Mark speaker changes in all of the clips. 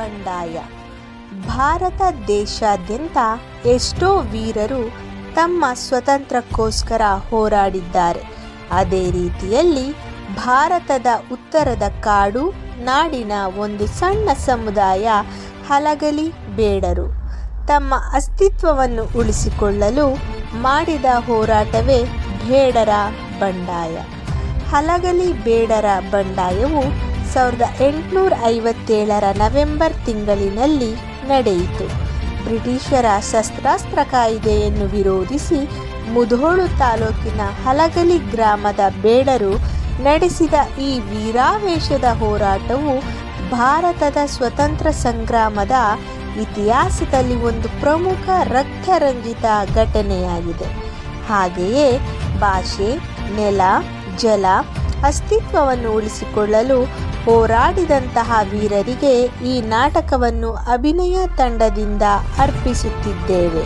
Speaker 1: ಬಂಡಾಯ. ಭಾರತ ದೇಶಾದ್ಯಂತ ಎಷ್ಟೋ ವೀರರು ತಮ್ಮ ಸ್ವಾತಂತ್ರ್ಯಕ್ಕೋಸ್ಕರ ಹೋರಾಡಿದ್ದಾರೆ. ಅದೇ ರೀತಿಯಲ್ಲಿ ಭಾರತದ ಉತ್ತರದ ಕಾಡು ನಾಡಿನ ಒಂದು ಸಣ್ಣ ಸಮುದಾಯ ಹಲಗಲಿ ಬೇಡರು ತಮ್ಮ ಅಸ್ತಿತ್ವವನ್ನು ಉಳಿಸಿಕೊಳ್ಳಲು ಮಾಡಿದ ಹೋರಾಟವೇ ಬೇಡರ ಬಂಡಾಯ. ಹಲಗಲಿ ಬೇಡರ ಬಂಡಾಯವು 1857 ನವೆಂಬರ್ ತಿಂಗಳಿನಲ್ಲಿ ನಡೆಯಿತು. ಬ್ರಿಟಿಷರ ಶಸ್ತ್ರಾಸ್ತ್ರ ಕಾಯ್ದೆಯನ್ನು ವಿರೋಧಿಸಿ ಮುಧೋಳು ತಾಲೂಕಿನ ಹಲಗಲಿ ಗ್ರಾಮದ ಬೇಡರು ನಡೆಸಿದ ಈ ವೀರಾವೇಶದ ಹೋರಾಟವು ಭಾರತದ ಸ್ವತಂತ್ರ ಸಂಗ್ರಾಮದ ಇತಿಹಾಸದಲ್ಲಿ ಒಂದು ಪ್ರಮುಖ ರಕ್ತರಂಜಿತ ಘಟನೆಯಾಗಿದೆ. ಹಾಗೆಯೇ ಭಾಷೆ, ನೆಲ, ಜಲ ಅಸ್ತಿತ್ವವನ್ನು ಉಳಿಸಿಕೊಳ್ಳಲು ಹೋರಾಡಿದಂತಹ ವೀರರಿಗೆ ಈ ನಾಟಕವನ್ನು ಅಭಿನಯ ತಂಡದಿಂದ ಅರ್ಪಿಸುತ್ತಿದ್ದೇವೆ.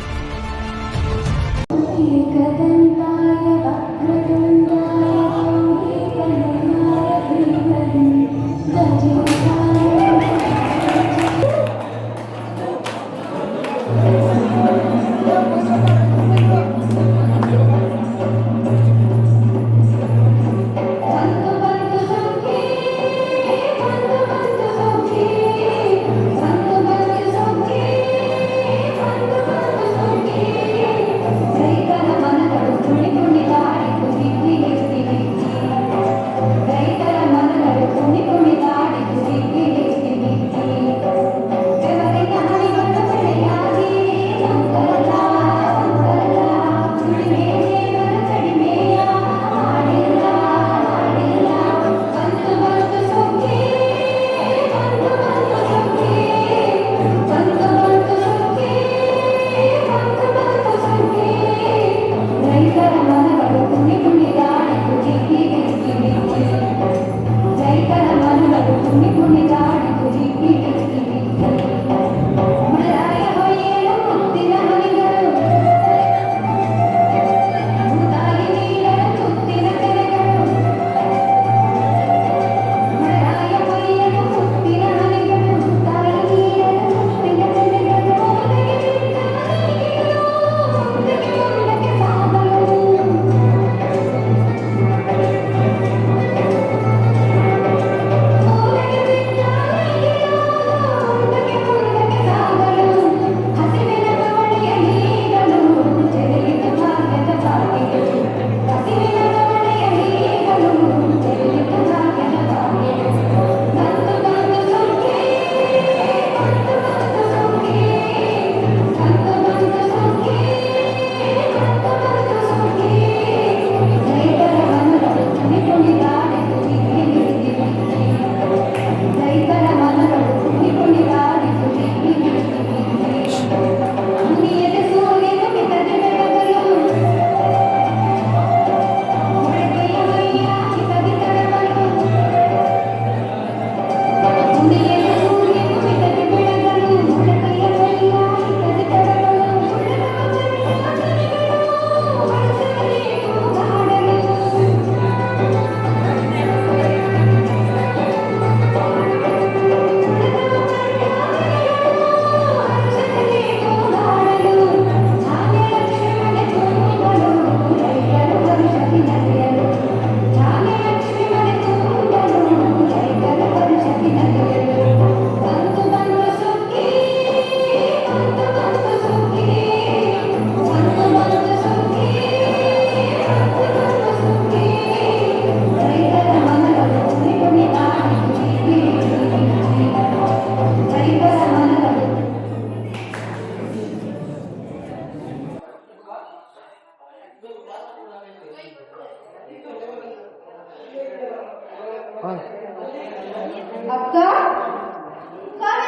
Speaker 2: ಅಕ್ಕ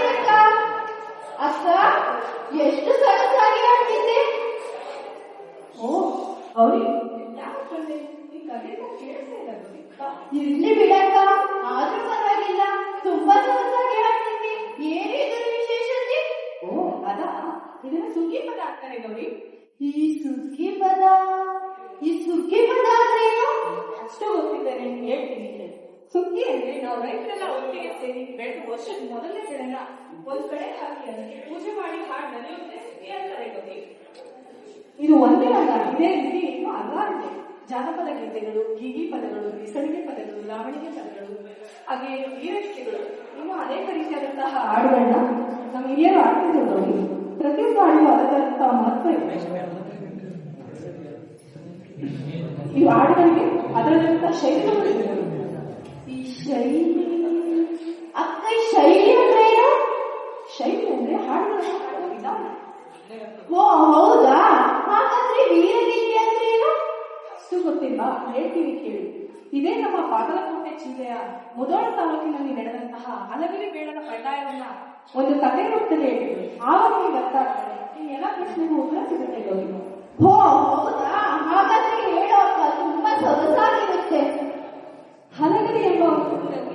Speaker 2: ಅಕ್ಕ ಎಷ್ಟು ಸರಸಾಗಿ ಆಡ್ತಿದ್ದೆ. ಇರ್ಲಿ ಬಿಡಕ್ಕ, ಆದ್ರೂ ಪರವಾಗಿಲ್ಲ, ತುಂಬಾ ಸರಸಾಗಿ ಆಡ್ತಿದ್ದೆ. ಏನಿದ್ರ ವಿಶೇಷತೆ?
Speaker 3: ಅದಾ ಇದನ್ನ ಸುಗ್ಗಿ ಪದ ಆಗ್ತಾರೆ ಗೌರಿ.
Speaker 2: ಈ ಸುಗ್ಗಿ ಪದ ಅಂದ್ರೇನು?
Speaker 3: ಅಷ್ಟು ಗೊತ್ತಿದ್ದಾರೆ, ಹೇಳ್ತೀನಿ. ಸುಗ್ಗಿ ಅಂದ್ರೆ ನಾವು ರೈತರೆಲ್ಲ ಒಟ್ಟಿಗೆ ಸೇರಿ ಬೆಳೆದು ವರ್ಷದ ಮೊದಲನೇ ದಿನ ಒಂದ್ ಕಡೆ ಹಾಕಿ ಅದಕ್ಕೆ ಪೂಜೆ ಮಾಡಿ ಹಾಡು ನಡೆಯುತ್ತೆ ಹೇಳ್ತಾರೆ ಗೌರಿ.
Speaker 2: ಇದು ಒಂದೇ ಅಲ್ಲ, ಇದೇ ರೀತಿ ಇನ್ನು ಹಲವಾರಿದೆ. ಜಾನಪದ ಗೀತೆಗಳು, ಗೀಗಿ ಪದಗಳು, ನಿಸರ್ಗ ಪದಗಳು, ಲಾವಣಿಗೆ ಪದಗಳು, ಹಾಗೆ ವೀರಶ್ರೀಗಳು, ಇನ್ನು ಅನೇಕ ರೀತಿಯಾದಂತಹ ಹಾಡುಗಳನ್ನ ನಮ್ಮ ಹಿರಿಯರು ಆಡ್ತಿದ್ರು ನೋಡಿ. ಪ್ರತಿಯೊಂದು ಹಾಡು ಅದರಂತಹ ಮಹತ್ವ ಇದೆ. ಈ ಹಾಡುಗಳಿಗೆ ಅದರಂತಹ ಶೈಲಿಗಳು ಇದೆ. ಈ ಶೈಲಿ ಅಕ್ಕ, ಶೈಲಿ ಅಂದ್ರೆ ಏನು? ಶೈಲಿ ಅಂದ್ರೆ ಹಾಡುಗಳನ್ನು ಹಾಡುವ ವಿಧಾನ. ಓ ಹೌದಾ? ಹಾಗಾದ್ರೆ ವೀರಗೀತೆ ಅಂದ್ರೆ ಏನು? ಅಷ್ಟು ಗೊತ್ತಿಲ್ಲ, ಹೇಳ್ತೀವಿ ಕೇಳಿ. ಇದೇ ನಮ್ಮ ಬಾಗಲಕೋಟೆ ಜಿಲ್ಲೆಯ ಮುಧೋಳ ತಾಲೂಕಿನಲ್ಲಿ ನಡೆದಂತಹ ಹಲಗಿರಿ ಬೇಡರ ಬಂಡಾಯವನ್ನ ಒಂದು ಕಥೆ ರೂಪದಲ್ಲಿ ಹೇಳಿದ್ರು. ಆವಾಗ ನಿಮ್ಗೆ ಅರ್ಥ ಆಗ್ತದೆ, ಈ ಎಲ್ಲ ಪ್ರಶ್ನೆಗೂ ಉತ್ತರ ಸಿಗುತ್ತೆ ಗೌರಿ. ಓ ಹೌದಾ? ಹಾಗಾದ್ರೆ ಹೇಳೋ ಅಕ್ಕ, ತುಂಬಾ ಸೊಗಸಾಗಿರುತ್ತೆ. ಹಲಗಿರಿ ಎಂಬ ಊರಿನಲ್ಲಿ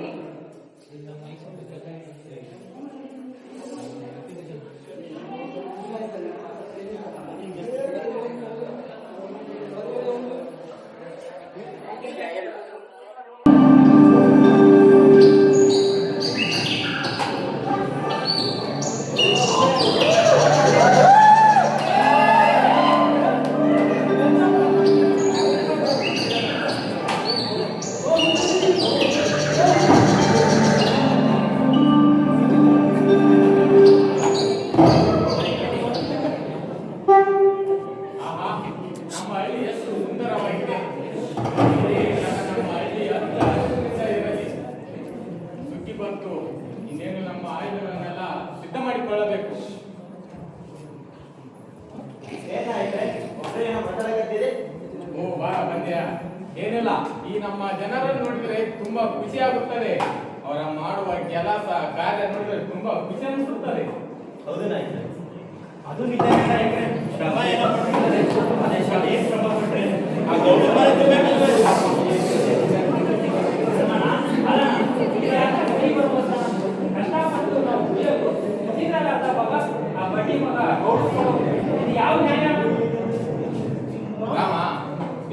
Speaker 4: ಇನ್ನೇನು ನಮ್ಮ ಆಯುಧಗಳನ್ನೆಲ್ಲ ಸಿದ್ಧ ಮಾಡಿಕೊಳ್ಳಬೇಕು. ಓ ಬಾ ಬಂದ್ಯಾ? ಏನಿಲ್ಲ, ಈ ನಮ್ಮ ಜನರನ್ನು ನೋಡಿದ್ರೆ ತುಂಬಾ ಖುಷಿ ಆಗುತ್ತದೆ. ಅವರ ಮಾಡುವ ಕೆಲಸ ಕಾರ್ಯ ನೋಡಿದ್ರೆ ತುಂಬಾ ಖುಷಿ ಅನಿಸುತ್ತದೆ.
Speaker 5: ಹೌದು ನಾಯ್ಕ, ಅದು ನಿಜ ನಾಯ್ಕ. ಶ್ರಮ ಏನೋ ಪಡ್ತಾರೆ, ಅದೇ ಶ್ರಮ ಏನ್ ಶ್ರಮ ಪಟ್ರೆ ಆ ಗೌಡ ಕಷ್ಟಪಟ್ಟು ನಾವು ಆ ಬಡ್ಡಿ ಮಗ ಯಾವ
Speaker 4: ರಾಮ,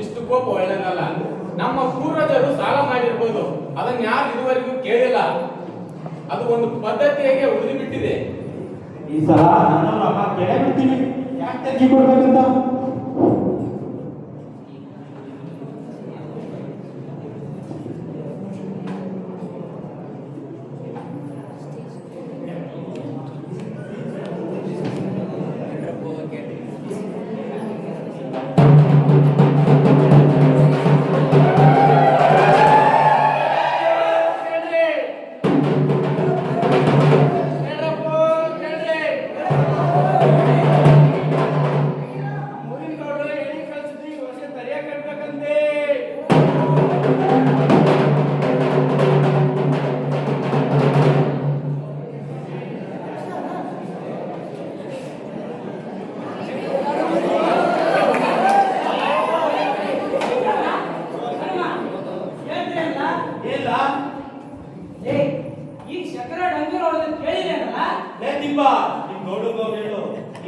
Speaker 4: ಇಷ್ಟು ಕೋಪ ಒಳ್ಳೆದಲ್ಲ. ನಮ್ಮ ಪೂರ್ವಜರು ಸಾಲ ಮಾಡಿರ್ಬೋದು, ಅದನ್ನ ಯಾರು ಇದುವರೆಗೂ ಕೇಳಿಲ್ಲ. ಅದು ಒಂದು ಪದ್ಧತಿಯಾಗಿ ಉಳಿದು ಬಿಟ್ಟಿದೆ.
Speaker 5: ಈ ಸಲ ನನ್ನನ್ನು ಅಮ್ಮ ಕೆಳೆ ಬಿಡ್ತೀನಿ, ಯಾಕೆ ತೆಗಿ ಕೊಡ್ಬೇಕಂತ.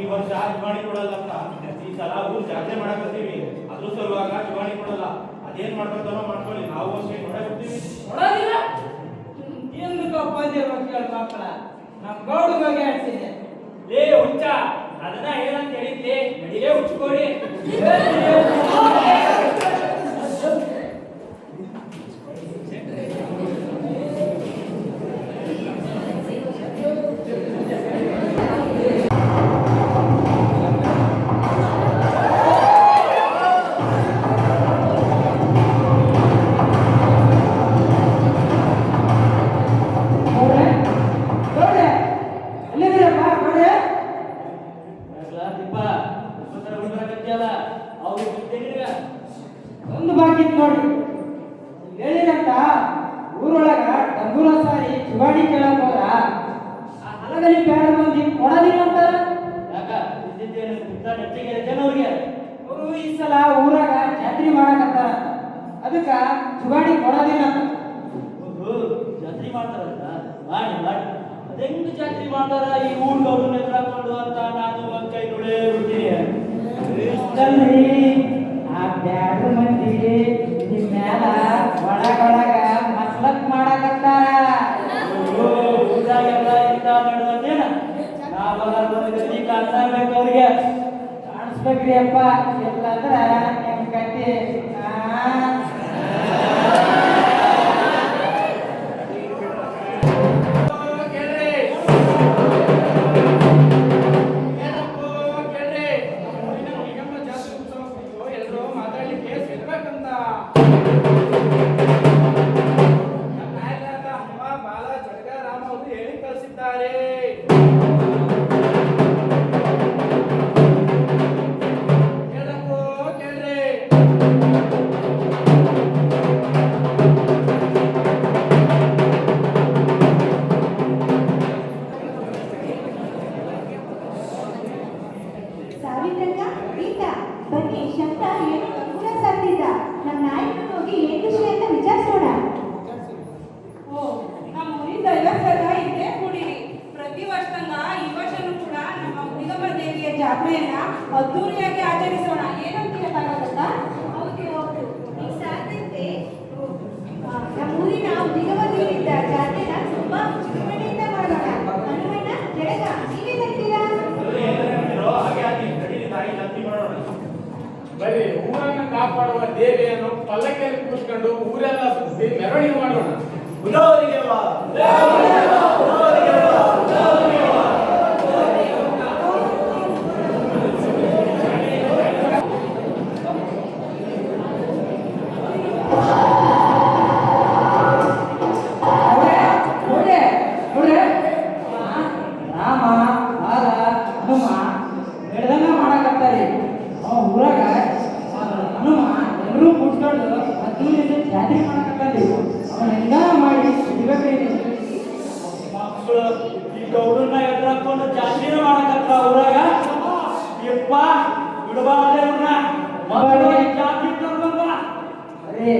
Speaker 5: ಈ ವರ್ಷ ಜುವಾಣಿ ಕೊಡಲ್ಲ ಅಂತ ಈ ಸಲ ಊರ್ ಜಾತ್ರೆ ಮಾಡಕತ್ತೀವಿ, ಅದ್ರ ಸಲುವಾಗ ಜುವಾಣಿ ಕೊಡಲ್ಲ. ಅದೇನ್ ಮಾಡ್ಕೊತಾನೋ ಮಾಡ್ಕೊಳ್ಳಿ, ನಾವು ಅಷ್ಟೇ ನೋಡೇ ಬರ್ತೀವಿ.
Speaker 6: ನೋಡೋದಿಲ್ಲ ఎందుకಪ್ಪ ಮಕ್ಕಳ ಮಕ್ಕಳ ನಮ್ ಗೌಡ ಬಗ್ಗೆ ಆಡ್ತಿದ್ದೆ.
Speaker 5: ಲೇ ಹುಚ್ಚ, ಅದನ್ನ ಏನಂತ ಹೇಳಿದ್ದೆ, ನಡಿಲೇ ಹುಚ್ಚಿಕೊಡಿ.
Speaker 6: ಒಂದು ಬಾಕಿ ನೋಡಿ ಹೇಳಿರಂತ ಊರೊಳಗ ಡಂಗೂರ ಸಾರಿ ಜುಗಾಡಿ ಕೇಳಕ್ ಹೋದ್ರ ಹಲಗಲಿ ಬ್ಯಾಡ ಮಂದಿ ಕೊಡೋದಿಲ್ಲ ಅಂತಾರ.
Speaker 5: ಯಾಕ ಹೆಚ್ಚಿಗೆ ಜನವ್ರಿಗೆ
Speaker 6: ಅವರು ಈ ಸಲ ಊರಾಗ ಜಾತ್ರೆ ಮಾಡಕತ್ತಾರ, ಅದಕ್ಕ ಜುಗಾಡಿ ಕೊಡೋದಿಲ್ಲ ಅಂತ.
Speaker 5: ಜಾತ್ರೆ ಮಾಡ್ತಾರಂತ ಮಾಡಿ ಮಾಡಿ ಅದೆಂಗ್ ಜಾತ್ರೆ ಮಾಡ್ತಾರ ಈ ಊರ್ಗವ್ರು ನೆದ್ರಾಕೊಂಡು ಅಂತ ನಾನು ಒಂದ್ ಕೈ ನೋಡೇ ಬಿಡ್ತೀನಿ.
Speaker 6: ಆ ಬ್ಯಾಡ ಮಂದಿ ನಿಮ್ ಮ್ಯಾಲ ಒಳಗೊಳಗ ಮಸ್ಲಕ್ ಮಾಡಕತ್ತಾರ.
Speaker 5: ಊರಾಗೆಲ್ಲ ಇಂತ ನಡೆದಂತೇನ
Speaker 6: ಅಪ್ಪ ಇಲ್ಲಂದ್ರ ನಿಮ್ ಕತೆ
Speaker 4: ಕೇಳ್ರಿ ಏನಪ್ಪೋ ಕೇಳ್ರಿ ನಿಗಮ ಜಾತ್ರೆ ಉತ್ಸವ ಕುರಿತು ಎಲ್ಲರೂ ಮಾತಾಡ್ಲಿಕ್ಕೆ ಸಿಗ್ಬೇಕಂತ ನಮ್ಮ ನಾಯಕರಾದ ಅಮ್ಮ ಬಾಲ ಜಡಗಾರಾಮ ಅವರು ಹೇಳಿ ಕಳಿಸಿದ್ದಾರೆ. ಕೇಳಪ್ಪೋ ಕೇಳ್ರಿ
Speaker 2: ಸಾವಿತ್ರಕ್ಕ ಈತ ಬನ್ನಿ ಶಬ್ದ ಏನು ಕೂಡ ಸಾಧ್ಯಿದ್ದ ನಮ್ಮ ನಾಯಕರು ಹೋಗಿ ಏನ್ ವಿಷಯ ಅಂತ ವಿಚಾರಿಸೋಣ.
Speaker 3: ಓ ನಮ್ಮ ಊರಿಂದ ಐವತ್ತರ ಇದ್ದೇ ಕೂಡಿರಿ. ಪ್ರತಿ ವರ್ಷಂಗ ಈ ವರ್ಷನೂ ಕೂಡ ನಮ್ಮ ಮುನಿಗಮ್ಮ ದೇವಿಯ ಜಾತ್ರೆಯನ್ನ ಅದ್ದೂರಿಯಾಗಿ ಆಚರಿಸೋಣ. ಏನಂತೀರ ತಾಗತ್ತ?
Speaker 2: ಹೌದು ಹೌದು ಈ ಸಾಧ್ಯತೆ ನಮ್ಮ ಊರಿನ ಮುನಿಗಮ್ಮ ದೇವಿಯ ಜಾತ್ರೆನ ತುಂಬಾ ವಿಜೃಂಭಣೆಯಿಂದ ಮಾಡೋಣ. ಹನುಮಣ್ಣ ಜಡಗ ನೀವೇನಂತೀರಾ?
Speaker 4: ಬರೀ ಊರನ್ನ ಕಾಪಾಡುವ ದೇವಿಯನ್ನು ಪಲ್ಲಕ್ಕಿಯಲ್ಲಿ ಕೂತ್ಕೊಂಡು ಊರೆಲ್ಲ ಸುತ್ತಿ ಮೆರವಣಿಗೆ ಮಾಡೋಣ.
Speaker 6: ರಾಮ ಬಾಲ ಹನುಮ ಹೇಳ್ದಂಗ ಮಾಡಕತ್ತಾರಿ. ಅವ ಊರಾಗ ಹನುಮ ಎಲ್ಲರೂ ಕೂತ್ಕೊಂಡು ಅದ್ದೂರಿಯಿಂದ ಜಾತ್ರೆ ಮಾಡಕತ್ತಾರಿ. ಅವನ ಹೆಂಗ ಮಾಡಿ ಇರ್ಬೇಕೈತಿ.
Speaker 5: ಮಕ್ಕಳು ಈ ಗೌಡನ್ನ ಎದುರಾಕೊಂಡು ಜಾತ್ರೆನ ಮಾಡಕತ್ತ ಊರಾಗ. ಯಪ್ಪ ಬಿಡಬಾರ್ದೆ ಇವ್ರನ್ನ. ಮಕ್ಕಳು ಜಾತ್ರೆ ಕರ್ಕೊಂಡ್ಬಾ.
Speaker 6: ಅರೇ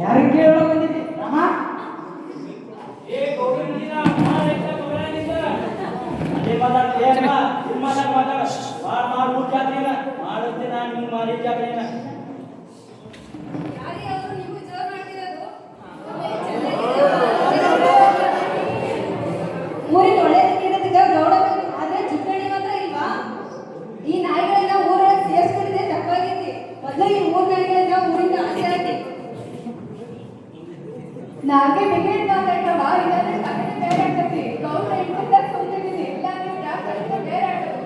Speaker 6: ಯಾರಿಗೆ ಕೇಳೋ ಬಂದಿದ್ದಿ ರಾಮ?
Speaker 2: ಊರಿನ ಒಳ್ಳೆಯದಕ್ಕೆ ಗೌಡ ಬೇಕು, ಆದ್ರೆ ಚಿಕ್ಕಣಿ ಮಾತ್ರ ಇಲ್ವಾ? ಈ ನಾಯಿಗಳನ್ನ ಊರೊಳಗೆ ಸೇರಿಸ್ಕೊಂಡಿದ್ದೆ ತಪ್ಪಾಗೈತಿ. ಮೊದಲು ಈ ಊರ್ ನಾಯಿಗಳನ್ನ ಊರಿಂದ ಆಚೆ ಹಾಕಿ. ನಾಲ್ಕೇ ಟಿಕೆಟ್ ಮಾತಾಡ್ತಾವ, ಇಲ್ಲಾಂದ್ರೆ ಕಡೆ ಬೇರೆ ಆಗ್ತೈತಿ. ಗೌಡ ಇಟ್ಕೊಂಡ ಕುಂತಿದ್ದೀನಿ, ಇಲ್ಲಾಂದ್ರೆ ಜಾಸ್ತಿ ಬೇರೆ ಆಗ್ತದೆ.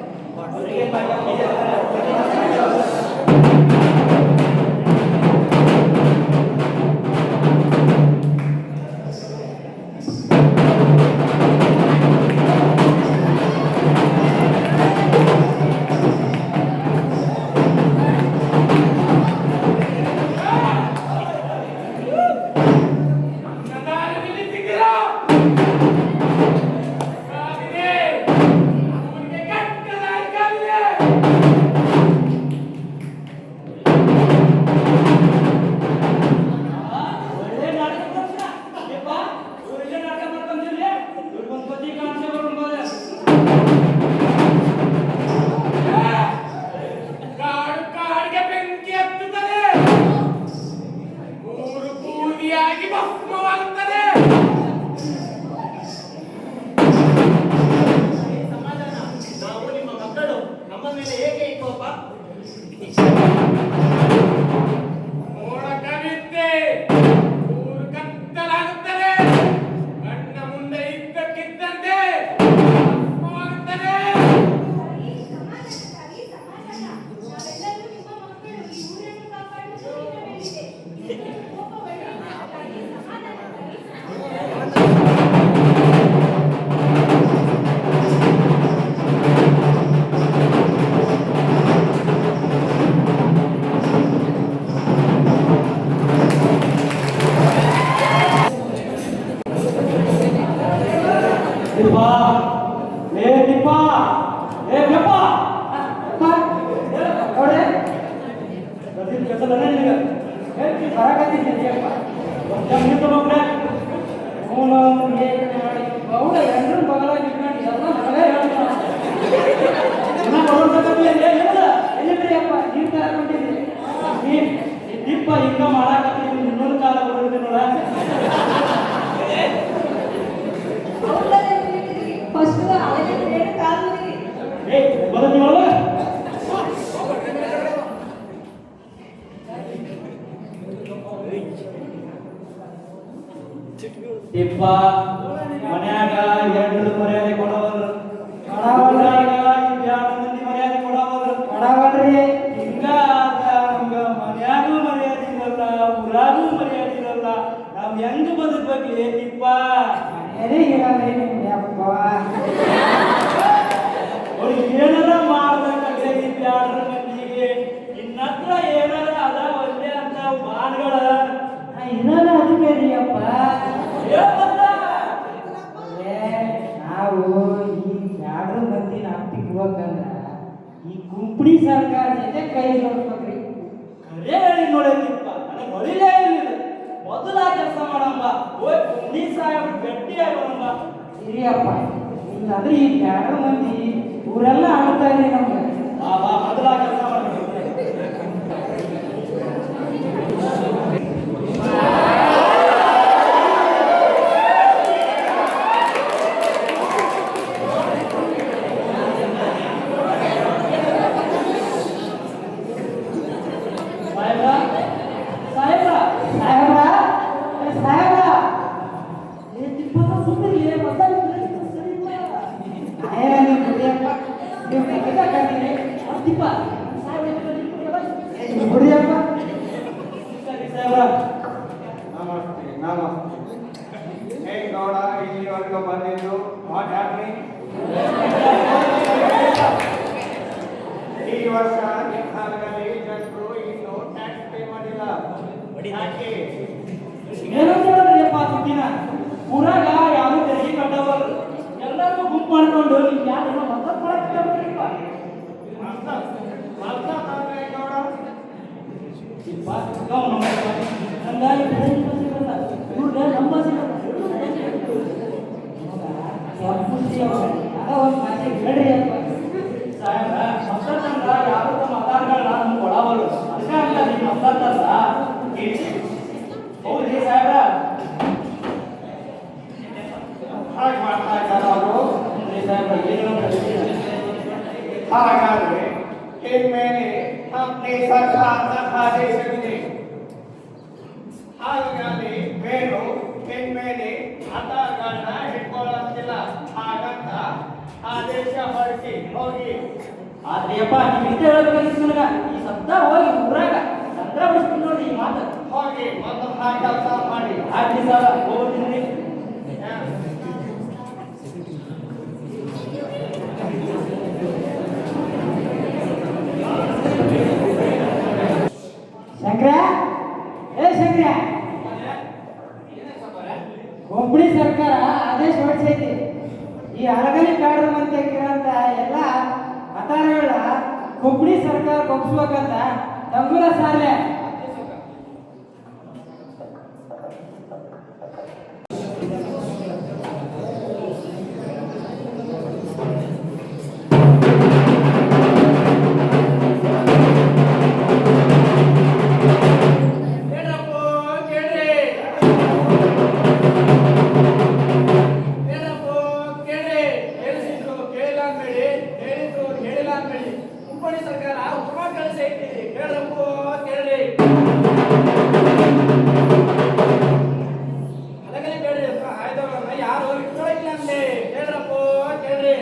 Speaker 4: ಮೋಡ ಕವಿಯುತ್ತೆ, ಊರು ಕತ್ತಲಾಗುತ್ತದೆ, ಕಣ್ಣ ಮುಂದೆ ಇದ್ದಕ್ಕಿದ್ದಂತೆ ಆಗುತ್ತದೆ.
Speaker 5: ದೀಪ ಏ ದೀಪ ಏ ಬೆಪ್ಪ
Speaker 6: ನೋಡ್ರೆ
Speaker 5: ಕೆಲಸ ನಿನಗೆ
Speaker 6: ಹೇಳ್ತಿ ಬರಕತ್ತಿದ್ದೀಯಪ್ಪ ಅವನು ಏನು ಮಾಡಿ ಅವಳ ಎಲ್ಲರೂ ಬಗಲಾಗಿ ಇಟ್ಕೊಂಡು ಎಲ್ಲ ಮಗಳೇ ಹೇಳ್ತಾನೆ ಎಲ್ಲಿದ್ರಿಯಪ್ಪ ನೀವು ಕರ್ಕೊಂಡಿದ್ದೀರಿ
Speaker 5: ದೀಪ ಹಿಂಗ ಮಾಡಾಕತ್ತೀನಿ ಇನ್ನೊಂದು ಕಾಲ ಬರುತ್ತೆ ನೋಡ ಏ ಬರೋದು ನೋಡ ದೀಪ ಮನ್ಯಾಗ ಎರಡು ಮರ್ಯಾದೆ ಕೊಡೋರು ಮಂದಿ ಮರ್ಯಾದೆ ಕೊಡೋರು
Speaker 6: ಮಾಡವಲ್ರಿ
Speaker 5: ಹಿಂಗ ನಮ್ಗ ಮನ್ಯಾಗೂ ಮರ್ಯಾದೆ ಇರಲ್ಲ ಊರಾಗೂ ಮರ್ಯಾದೆ ಇರಲ್ಲ ನಾವ್ ಹೆಂಗ್ ಬದುಕ್ಬೇಕ್ಲಿ ದೀಪ
Speaker 6: ಎದೆಗಿರಲ್ರಿ ನಿಮ್ಗೆ ಅಪ್ಪ
Speaker 5: ಅವ್ರಿಗೆ ಏನಾರ ಮಾಡ್ಬೇಕಂದ್ರೆ ಈ ಬ್ಯಾಡ್ರ ಮಂದಿಗೆ ಇನ್ನತ್ರ ಏನಾರ ಅದಾವಲ್ಲೇ ಅಂತ ಬಾಣ್ಗಳ
Speaker 6: ಇನ್ನೊಂದು ಅದಕ್ಕೆ ರೀ ಅಪ್ಪ
Speaker 5: ಹೇಳ್ಬಲ್ಲ
Speaker 6: ನಾವು ಈ ಯಾರು ಮಂದಿ ನಾವು ತಿಕ್ಬೇಕಂದ್ರ ಈ ಕುಂಪಡಿ ಸರ್ಕಾರ ಜೊತೆ ಕೈ ಜೋಡಿಸ್ಬೇಕ್ರಿ
Speaker 5: ಕರೆ ಹೇಳಿ ನೋಡೋದಿಪ್ಪ ನನಗೆ ಹೊಳಿಲೇ ಇಲ್ಲ ಮೊದಲ ಕೆಲಸ ಮಾಡಂಬ ಹೋಯ್ ಕುಂಡಿ ಸಾಹೇಬ್ರು ಗಟ್ಟಿ ಆಗೋಣಂಬ
Speaker 6: ಹಿರಿಯಪ್ಪ ಇಲ್ಲಾಂದ್ರೆ ಈ ಯಾರು ಮಂದಿ ಊರೆಲ್ಲ ಆಡ್ತಾ ಇದ್ರಿ ನಮ್ಗೆ
Speaker 5: ಬಾ ಮೊದಲ ಕೆಲಸ ಮಾಡ್ಬೇಕು
Speaker 7: ನಮಸ್ತೆ ನಮಸ್ತೆ ಹೇಗೆ ನೋಡ ಇಲ್ಲಿವರೆಗೂ ಬಂದಿದ್ದು ಮಾತಾಡ್ರಿ ಈ ವರ್ಷ ನಿರ್ಧಾರದಲ್ಲಿ ಜನರು ಇನ್ನೂ ಟ್ಯಾಕ್ಸ್ ಪೇ ಮಾಡಿಲ್ಲ ಯಾಕೆ
Speaker 5: ಏನಂತೇಳಿದ್ರಿಯಪ್ಪ ಸುದ್ದಿನ ಊರಾಗ ಯಾರು ತೆರಿಗೆ ಕಟ್ಟವರು ಎಲ್ಲರೂ ಗುಂಪು ಮಾಡ್ಕೊಂಡು ನೀವು ಯಾರು ಮತ ಕೊಡಕ್ಕಿಪ್ಪ
Speaker 6: ಒಂದು ಮಾತಿಗೆ ಹೇಳ್ರಿ ಅಪ್ಪ
Speaker 5: ಸಾಹೇಬ್ರ ಮತ್ತಂದ್ರ ಯಾರು ತಮ್ಮ ಮತಾಂಗಳನ್ನ ನಮ್ಗೆ ಕೊಡವರು ಅದಕ್ಕೆ ಅಂತ ನೀವು ಮತ್ತಂತಲ್ಲ ಹೌದ್ರಿ ಸಾಹೇಬ್ರ
Speaker 7: ಹಾಗೆ ಮಾಡ್ತಾ ಇದ್ದಾರೆ ಅವರು
Speaker 5: ಸಾಹೇಬ್ರ ಏನು
Speaker 7: ಹಾಗಾದ್ರೆ ಇನ್ಮೇಲೆ अपने सरकार का ಆದೇಶವಿದೆ ಹಾಗಾಗಿ ಬೇರು ಇನ್ಮೇಲೆ ಮತಗಳನ್ನ ಹಿಡ್ಕೊಳ್ಳೋದಿಲ್ಲ ಹಾಗಂತ ಆದೇಶ ಹೊರಡಿಸಿ ಹೋಗಿ
Speaker 5: ಆದ್ರೆಯಪ್ಪ ನೀವು ಇಷ್ಟೇ ಹೇಳ್ಬೇಕಾಗಿತ್ತು ನನಗ ಈ ಸದ್ದ ಹೋಗಿ ಊರಾಗ ಚಂದ್ರ ಬಿಡಿಸ್ತೀನಿ ನೋಡಿ ಈ ಮಾತು
Speaker 7: ಹೋಗಿ ಒಂದು ಕೆಲಸ ಮಾಡಿ
Speaker 5: ಆಗ್ಲಿ ಸರ್ ಹೋಗ್ತೀನಿ
Speaker 6: ಶಂಕರ ಏ ಶಂಕರ ಹುಬ್ಬಳ್ಳಿ ಸರ್ಕಾರ ಆದೇಶ ಹೊರಡಿಸೈತಿ ಈ ಅರಗಲಿ ಕಾಡ್ರ ಮಂದಿ ಹಾಕಿರೋಂಥ ಎಲ್ಲ ಮತಾರಗಳನ್ನ ಹುಬ್ಬಳ್ಳಿ ಸರ್ಕಾರ ಒಪ್ಪಿಸ್ಬೇಕಂತ ತಂಗುಲ ಸಾಲೆ
Speaker 7: ಉಪ್ಪಣಿ ಸರ್ಕಾರ ಉಪ ಕಳಿಸೈತಿ ಕೇಳಪ್ಪ ಕೇಳ್ರಿ ಹಲಗಲಿ ಬೇಡ್ರಿ ಅಂತ ಆಯ್ದವ್ರನ್ನ ಯಾರು ಇಟ್ಕೊಳಕಿಲ್ಲ ಅಂದೆ ಕೇಳ್ರಪ್ಪ ಕೇಳ್ರಿ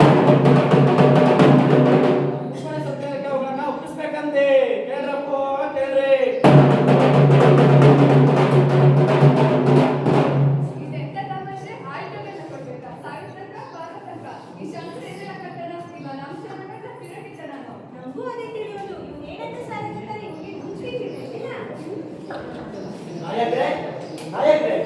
Speaker 7: ಉಪ್ಪಣಿ ಸರ್ಕಾರಕ್ಕೆ ಅವ್ರನ್ನ ಒಪ್ಪಿಸ್ಬೇಕಂದೆ ಕೇಳ್ರಪ್ಪ ಕೇಳ್ರಿ
Speaker 8: ಇದೆಂತ ತಮಾಷೆ ಆಯುಧಗಳನ್ನ ಕೊಡ್ಬೇಕಾ ಸಾಹಿತ್ಯಕ ಪಾಠಕ ಈ ಶಂಕರೇಶ್ವರ ಕಟ್ಟಡ ಇವ ನಮ್ಮ ಶಾಲೆಗಳ ಪಿರಮಿಡ್ ನಾನು
Speaker 3: ನಮಗೂ ಅದೇ ತಿಳಿಯೋದು ಇವ್ನು ಏನಂತ ಸಾಧಿಸಿದ್ದಾರೆ ಇವನಿಗೆ ಮುಚ್ಚಿಟ್ಟಿಲ್ಲ
Speaker 9: ನಾಯಕರೇ ನಾಯಕರೇ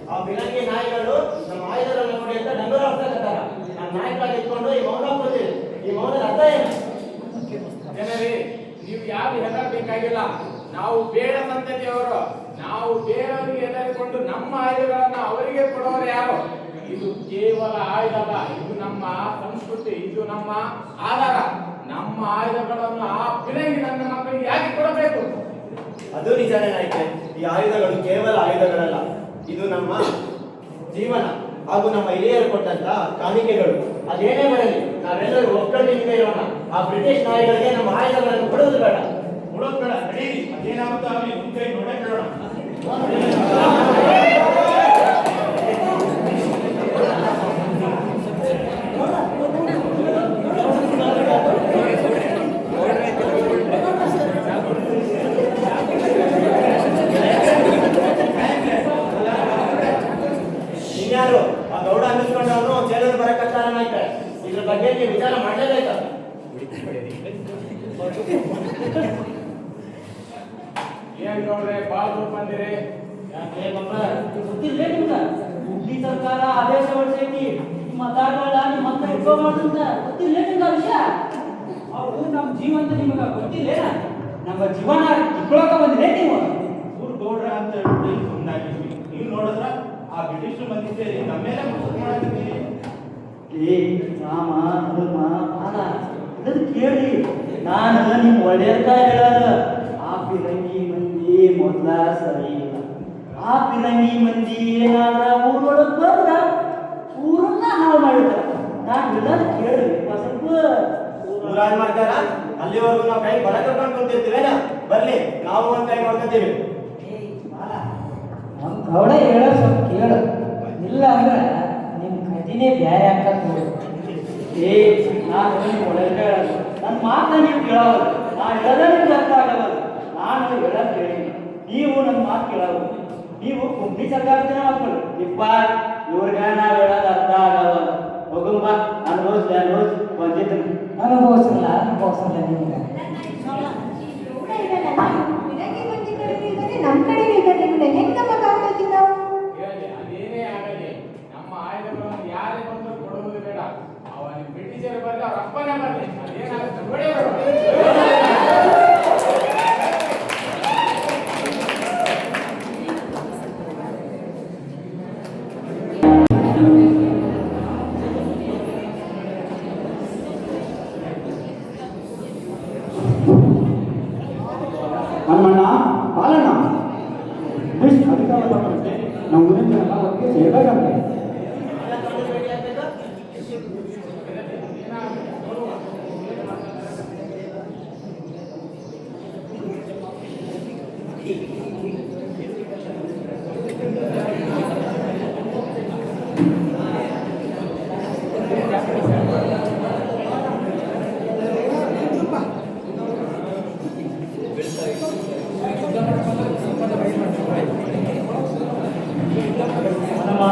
Speaker 9: ಆ ಬಿರಂಗಿ ನಾಯಿಗಳು ನಮ್ಮ ಆಯುಧಗಳನ್ನ ನೋಡಿ ಅಂತ ಡಂಗೂರ ಹಾಕ್ತಾರ ನಾನು ನಾಯಕರಾಗಿ ಇಟ್ಕೊಂಡು ಈ ಮೌನ ಕೊಡ್ತೀವಿ ಈ ಮೌನದ ಅರ್ಥ ಏನು
Speaker 4: ಜನರೇ ನೀವು ಯಾರು ಹೆದರಬೇಕಾಗಿಲ್ಲ ನಾವು ಬೇಡ ಸಂತತಿಯವರು ನಾವು ಬೇರೆಯವರಿಗೆ ಹೆದರಿಕೊಂಡು ನಮ್ಮ ಆಯುಧಗಳನ್ನ ಅವರಿಗೆ ಕೊಡೋರು ಯಾರು ಇದು ಕೇವಲ ಆಯುಧ ಅಲ್ಲ ಇದು ನಮ್ಮ ಸಂಸ್ಕೃತಿ ಇದು ನಮ್ಮ ಆಧಾರ ನಮ್ಮ ಆಯುಧಗಳನ್ನು ಆ ಪಿರಂಗಿ ನನ್ನ ಮಕ್ಕಳಿಗೆ ಯಾಕೆ ಕೊಡಬೇಕು
Speaker 9: ಅದು ನಿಜಾನೇ ನಾಯಕರೇ ಈ ಆಯುಧಗಳು ಕೇವಲ ಆಯುಧಗಳಲ್ಲ ಇದು ನಮ್ಮ ಜೀವನ ಹಾಗೂ ನಮ್ಮ ಹಿರಿಯರು ಕೊಟ್ಟಂತ ಕಾಣಿಕೆಗಳು ಅದೇನೇ ಬರಲಿ ನಾವೆಲ್ಲರೂ ಒಕ್ಕಟ್ಟಿನಿಂದ ಇರೋಣ ಆ ಬ್ರಿಟಿಷ್ ನಾಯಿಗಳಿಗೆ ನಮ್ಮ ಆಯುಧಗಳನ್ನು ಕೊಡುವುದು ಬೇಡ
Speaker 7: ಕೊಡೋದು ಬೇಡ ನಡೀರಿ ಅದೇನಾಗುತ್ತೋ ಆಗಲಿ ಮುಂದೆ ನೋಡೇ ಕೇಳೋಣ
Speaker 9: ಇನ್ಯಾರು ಆ ಗೌಡ ಅನ್ನಿಸ್ಕೊಂಡವನು ಜೈಲಲ್ಲಿ ಬರಕತ್ತಾರ ನಾಯ್ತಾರೆ ಇದ್ರ ಬಗ್ಗೆ ನೀವು ವಿಚಾರ ಮಾಡಲೇಬೇಕ
Speaker 4: ಏನ್ ನೋಡ್ರೆ ಬಾಳ್ ಬಂದಿರಿ
Speaker 5: ಯಾಕೆ ಬಾಬಾ ಗೊತ್ತಿಲ್ಲ ನಿಮ್ಗೆ ಹುಬ್ಳಿ ಸರ್ಕಾರ ಆದೇಶ ಹೊರಡಿಸೈತಿ ಮಾತಾಡಲ್ಲ ನಿಮ್ಮ ಹತ್ರ ಇಟ್ಕೋ ಮಾಡುತ್ತ ಗೊತ್ತಿಲ್ಲ ನಿಮ್ಗೆ ವಿಷಯ ಅವು ನಮ್ಮ ಜೀವಂತ ನಿಮಗೆ ಗೊತ್ತಿಲ್ಲ ನಮ್ಮ ಜೀವನ ಇಟ್ಕೊಳಕ ಬಂದಿದೆ ನೀವು
Speaker 7: ಊರ್ ಗೌಡ್ರ ಅಂತ ಹೇಳಿ ಸುಮ್ಮನಾಗಿದ್ವಿ ನೀವು ನೋಡಿದ್ರ ಆ ಬ್ರಿಟಿಷ್ ಮಂದಿ ಸೇರಿ ನಮ್ಮ ಮೇಲೆ ಮುಸುಕು ಮಾಡಿದ್ವಿ
Speaker 5: ಏ ರಾಮ ಧರ್ಮ ಬಾಲ ಇದನ್ನು ಕೇಳಿ ನಾನು ನಿಮ್ ಒಳ್ಳೆಯದ ಹೇಳದ ಆ ಪಿರಂಗಿ ಮಂದಿ ಮೊದ್ಲ ಸರಿ ಇಲ್ಲ ಆ ಪಿರಂಗಿ ಮಂದಿ ಏನಾದ್ರ ಊರೊಳಗ್ ಬಂದ್ರ ಊರನ್ನ ಹಾಳು ಮಾಡಿದ್ರ ನಾನು ಇದನ್ನ ಕೇಳಿ ಸ್ವಲ್ಪ
Speaker 9: ಊರಾಳ್ ಮಾಡ್ತಾರ ಅಲ್ಲಿವರೆಗೂ ನಾವು ಕೈ ಬಡ ಕರ್ಕೊಂಡು ಕುಂತಿರ್ತೀವೇನ ಬರ್ಲಿ ನಾವು ಒಂದ್ ಕೈ ನೋಡ್ಕೊತೀವಿ
Speaker 6: ನಮ್ಮ ಗೌಡ ಹೇಳೋ ಸ್ವಲ್ಪ ಕೇಳು ಇಲ್ಲ ಅಂದ್ರೆ ನಿಮ್ಮ ಕದಿನೇ ಬ್ಯಾರೆ ಹಾಕತ್ ನೋಡು
Speaker 5: ಏ ನಾನು ನಿಮ್ ಒಳ್ಳೆಯದ ಹೇಳಲ್ಲ ನನ್ನ ಮಾತನ್ನ ನೀವು ಕೇಳವಲ್ಲ ನಾ ಹೇಳದ ನಿಮ್ಗೆ ಅರ್ಥ ಆಗಲ್ಲ ನಾನು ಹೇಳೋದ್ ಕೇಳಿ ನೀವು ನನ್ನ ಮಾತು ಕೇಳಲ್ಲ ನೀವು ಕುಂಬಿ ಸರ್ಕಾರದ ಮಕ್ಕಳು ಇಪ್ಪ ಇವ್ರಿಗೆ ನಾವು ಹೇಳೋದು ಅರ್ಥ ಆಗಲ್ಲ ಹೋಗಮ್ಮ ಅನುಭವಿಸ್ ಬಂದಿದ್ದು
Speaker 6: ಅನುಭವಿಸಲ್ಲ ನಿಮ್ಗೆ
Speaker 8: ಪಿರಮಿಡ್ ಬಂದಿದ್ದಾರೆ ನಮ್ಮ ಕಡೆ ಇದ್ದಾರೆ ನಿಮ್ಗೆ ಹೆಂಗ್ ನಂಬಕ್ಕಾಗ್ತೈತಿ ನಾವು
Speaker 4: ಇರಲಿ ಅದೇನೇ ಆಗಲಿ ನಮ್ಮ ಆಯುಧಗಳನ್ನು ಯಾರೇ ಬಂದರೂ ಕೊಡುವುದು ಬೇಡ ಅವನ ಬ್ರಿಟಿಷರು ಬರಲಿ ಅವ್ರ ಅಪ್ಪನೇ ಬರಲಿ ಅದೇನಾಗುತ್ತೆ ನೋಡಿ
Speaker 6: ಹನುಮಣ್ಣ ಬಾಲಣ್ಣ ಬ್ರಿಟಿಷ್ ಅಧಿಕಾರ ತಗೊಂಡೆ ನಮ್ಮ ಊರಿನ ಜನ ಒಟ್ಟಿಗೆ ಸೇರ್ಬೇಕಂತೆ
Speaker 5: ನಮ್ಮ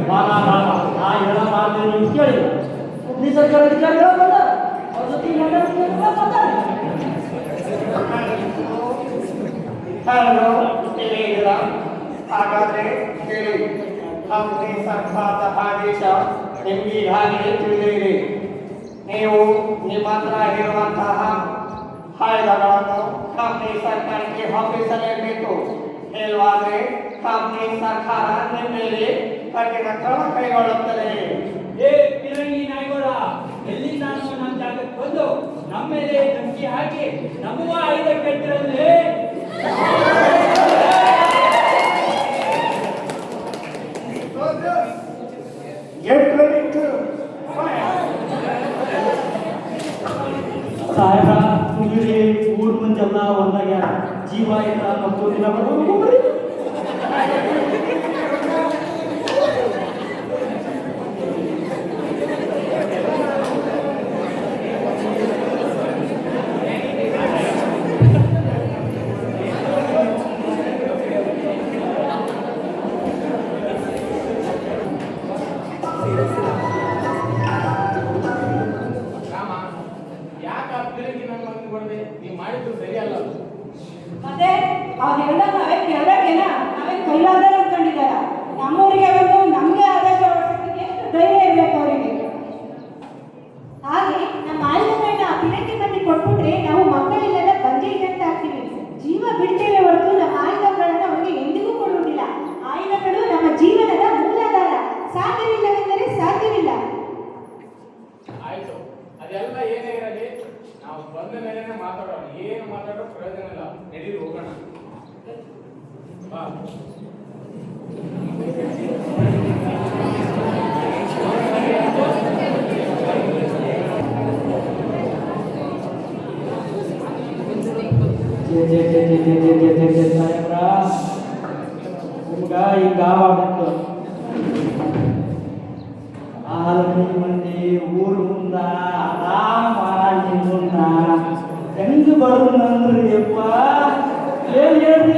Speaker 5: ಮಾನ ರಾಮ ನಾ ಹೇಳೋ ಮಾತು ನೀವು ಕೇಳಿಲ್ಲ ಹುಬ್ಳಿ ಸರ್ಕಾರ ಅಧಿಕಾರಿಗಳು ಬಂದ ಅವ್ರ ಜೊತೆ ಮಾತಾಡ್ತಾರೆ
Speaker 7: ಹಲೋ ತಿಳಿಯಿಲ್ಲ ಹಾಗಾದ್ರೆ ಕೇಳಿ ಕಂಪ್ನಿ ಸರ್ಕಾರದ ಆದೇಶ ನಿಮ್ಗೀಗಾಗಲೇ ತಿಳಿದಿರಿ ನೀವು ನಿಮ್ಮ ಹತ್ರ ಇರುವಂತಹ ಆಯುಧಗಳನ್ನು ಕಂಪ್ನಿ ಸರ್ಕಾರಕ್ಕೆ ಒಪ್ಪಿಸಲೇಬೇಕು ಇಲ್ವಾದ್ರೆ ಕಂಪ್ನಿ ಸರ್ಕಾರ ನಿಮ್ಮ ಮೇಲೆ ಕಠಿಣ ಕ್ರಮ ಕೈಗೊಳ್ಳುತ್ತದೆ
Speaker 5: ಏ ಪಿರಂಗಿ ನಾಯ್ಗೋಡ ಎಲ್ಲಿ ನಾನು ನಮ್ಮ ಜಾಗಕ್ಕೆ ಬಂದು ನಮ್ಮ ಮೇಲೆ ಧಮಕಿ ಹಾಕಿ ನಮಗೂ ಆಯುಧ ಕೆಟ್ಟಿರಲಿ
Speaker 7: Get ready to fire.
Speaker 5: ಸಾಹೇಬ್ರ ಮುಗಿರಿ ಊರ್ ಮುಂಚೆಲ್ಲ ಒಂದಾಗ ಜೀವ ಇಲ್ಲ ಮತ್ತು ದಿನ ಬರ್ಬೇಕು
Speaker 4: ರಾಮ, ಯಾಕೆ ಆ ಪಿರಂಗಿ ನನ್ನ ಮಗನಿಗೆ ಕೊಡದೆ? ನೀವು ಮಾಡಿದ್ದು ಸರಿಯಲ್ಲ.
Speaker 3: ಮತ್ತೆ ಅವನ್ನೆಲ್ಲ ನಾವೇ ಕೇಳಬೇಕೇನ? ನಾವೇ ಕೈಲಾದರೆ ಅಂದ್ಕೊಂಡಿದ್ದಾರ. ನಮ್ಮೂರಿಗೆ ಬಂದು ನಮಗೆ ಆದೇಶ ಹೊರಡಿಸೋದಕ್ಕೆ ಎಷ್ಟು ಧೈರ್ಯ ಇರಬೇಕು ಅವರಿಗೆ.
Speaker 2: ಹಾಗೆ ನಮ್ಮ ಆಯುಧಗಳನ್ನ ಆ ಪಿರಂಗಿ ಮಂದಿ ಕೊಟ್ಬಿಟ್ರೆ ನಾವು ಮಕ್ಕಳಿಲ್ಲದ ಬಂಜೆ ಇದ್ದಂತ ಆಗ್ತೀವಿ. ಜೀವ ಬಿಡ್ತೇವೆ ಹೊರತು ನಮ್ಮ ಆಯುಧಗಳನ್ನ ಅವರಿಗೆ ಎಂದಿಗೂ ಕೊಡುವುದಿಲ್ಲ. ಆಯುಧಗಳು ನಮ್ಮ ಜೀವನದ ಮೂಲಾಧಾರ. ಸಾಧ್ಯವಿಲ್ಲವೆಂದರೆ ಸಾಧ್ಯವಿಲ್ಲ.
Speaker 4: ಆಯ್ತು, ಅದೆಲ್ಲ ಏನೇ ಇರಲಿ, ನಾವು ಬಂದ ಮೇಲೆನೆ ಮಾತಾಡೋಣ. ಏನು ಮಾತಾಡೋ ಪ್ರಯೋಜನ ಇಲ್ಲ. ನಡೀರಿ ಹೋಗೋಣ. ಬಾ.
Speaker 5: ನಿಮ್ಗ ಈ ಗಾವ ಬಿಟ್ಟು ಆಲ್ಮಿ ಮಂದಿ ಊರು ಮುಂದ ಆರಾಮ ಮುಂದ ಹೆಂಗ್ ಬರುದಂದ್ರಿ ಯಪ್ಪ ಏನ್ ಹೇಳ್ರಿ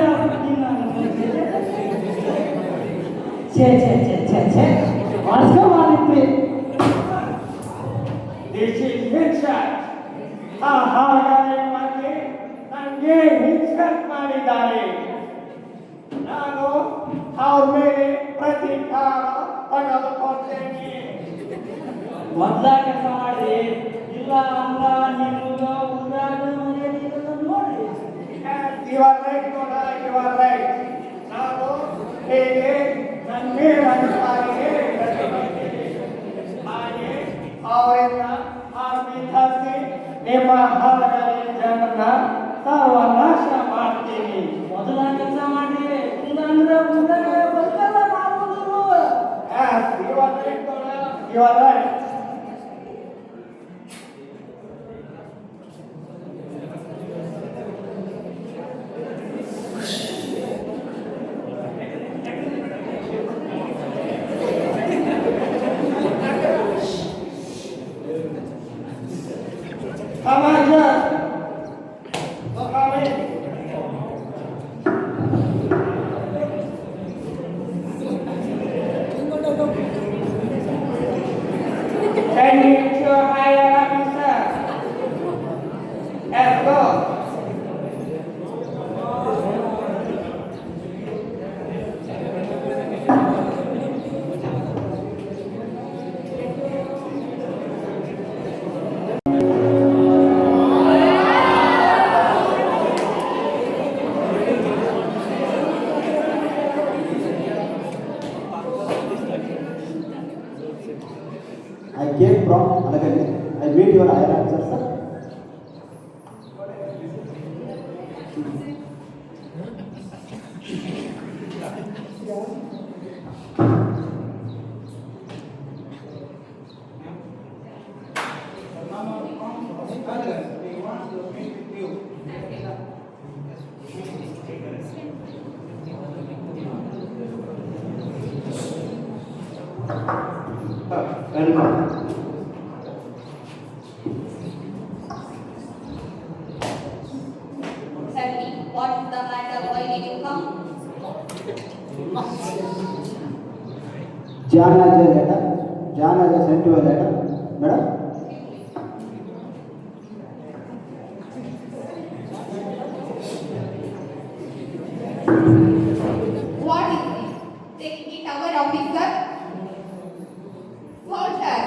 Speaker 5: ಮಾಡಿದ್ರಿ ಹಾಗಾಗಿ ಮಾಡಿ ನನಗೆ ಇನ್ಸ್ಪೆಕ್ಟ್ ಮಾಡಿದ್ದಾರೆ. ನಾನು ಅವ್ರ ಮೇಲೆ ಪ್ರತೀಕಾರ ತೆಗೆದುಕೊಳ್ತೇನೆ. ಮೊದಲ ಕೆಲಸ ಮಾಡಿ, ಇಲ್ಲ ಅಂದ್ರ ನಿಮ್ಗ ಊರಾಗ ಮರ್ಯಾದೆ ನೋಡ್ರಿ. ಇವರ್ ರೈಟ್ ನೋಡ, ಇವರ್ ರೈಟ್. ನಾನು ಹೇಗೆ ನನ್ನ ಮೇಲೆ ಅಧಿಕಾರಿಗೆ ಪ್ರತಿಭಟಿಸಿದೆ, ಹಾಗೆ ಅವರಿಂದ ಆರ್ಮಿ ತರಿಸಿ ನಿಮ್ಮ ಹಲಗಲಿ ಜನರನ್ನ ಸರ್ವನಾಶ ಮಾಡ್ತೀನಿ. ಮೊದಲ ಕೆಲಸ ಮಾಡಿ, ಇಲ್ಲಾಂದ್ರೆ ಊರಾಗ ಬದುಕಲ್ಲ ಮಾಡುವುದು. ಇವರ್ ರೈಟ್ ನೋಡ, ಇವರ್ right.
Speaker 9: I came from Alagali. I meet your higher answer, sir. Welcome.
Speaker 8: Tell me, what is the matter? Why did you come?
Speaker 9: John has a letter. John has sent you a letter, madam.
Speaker 8: What is it? Taking it our officer? Hold her.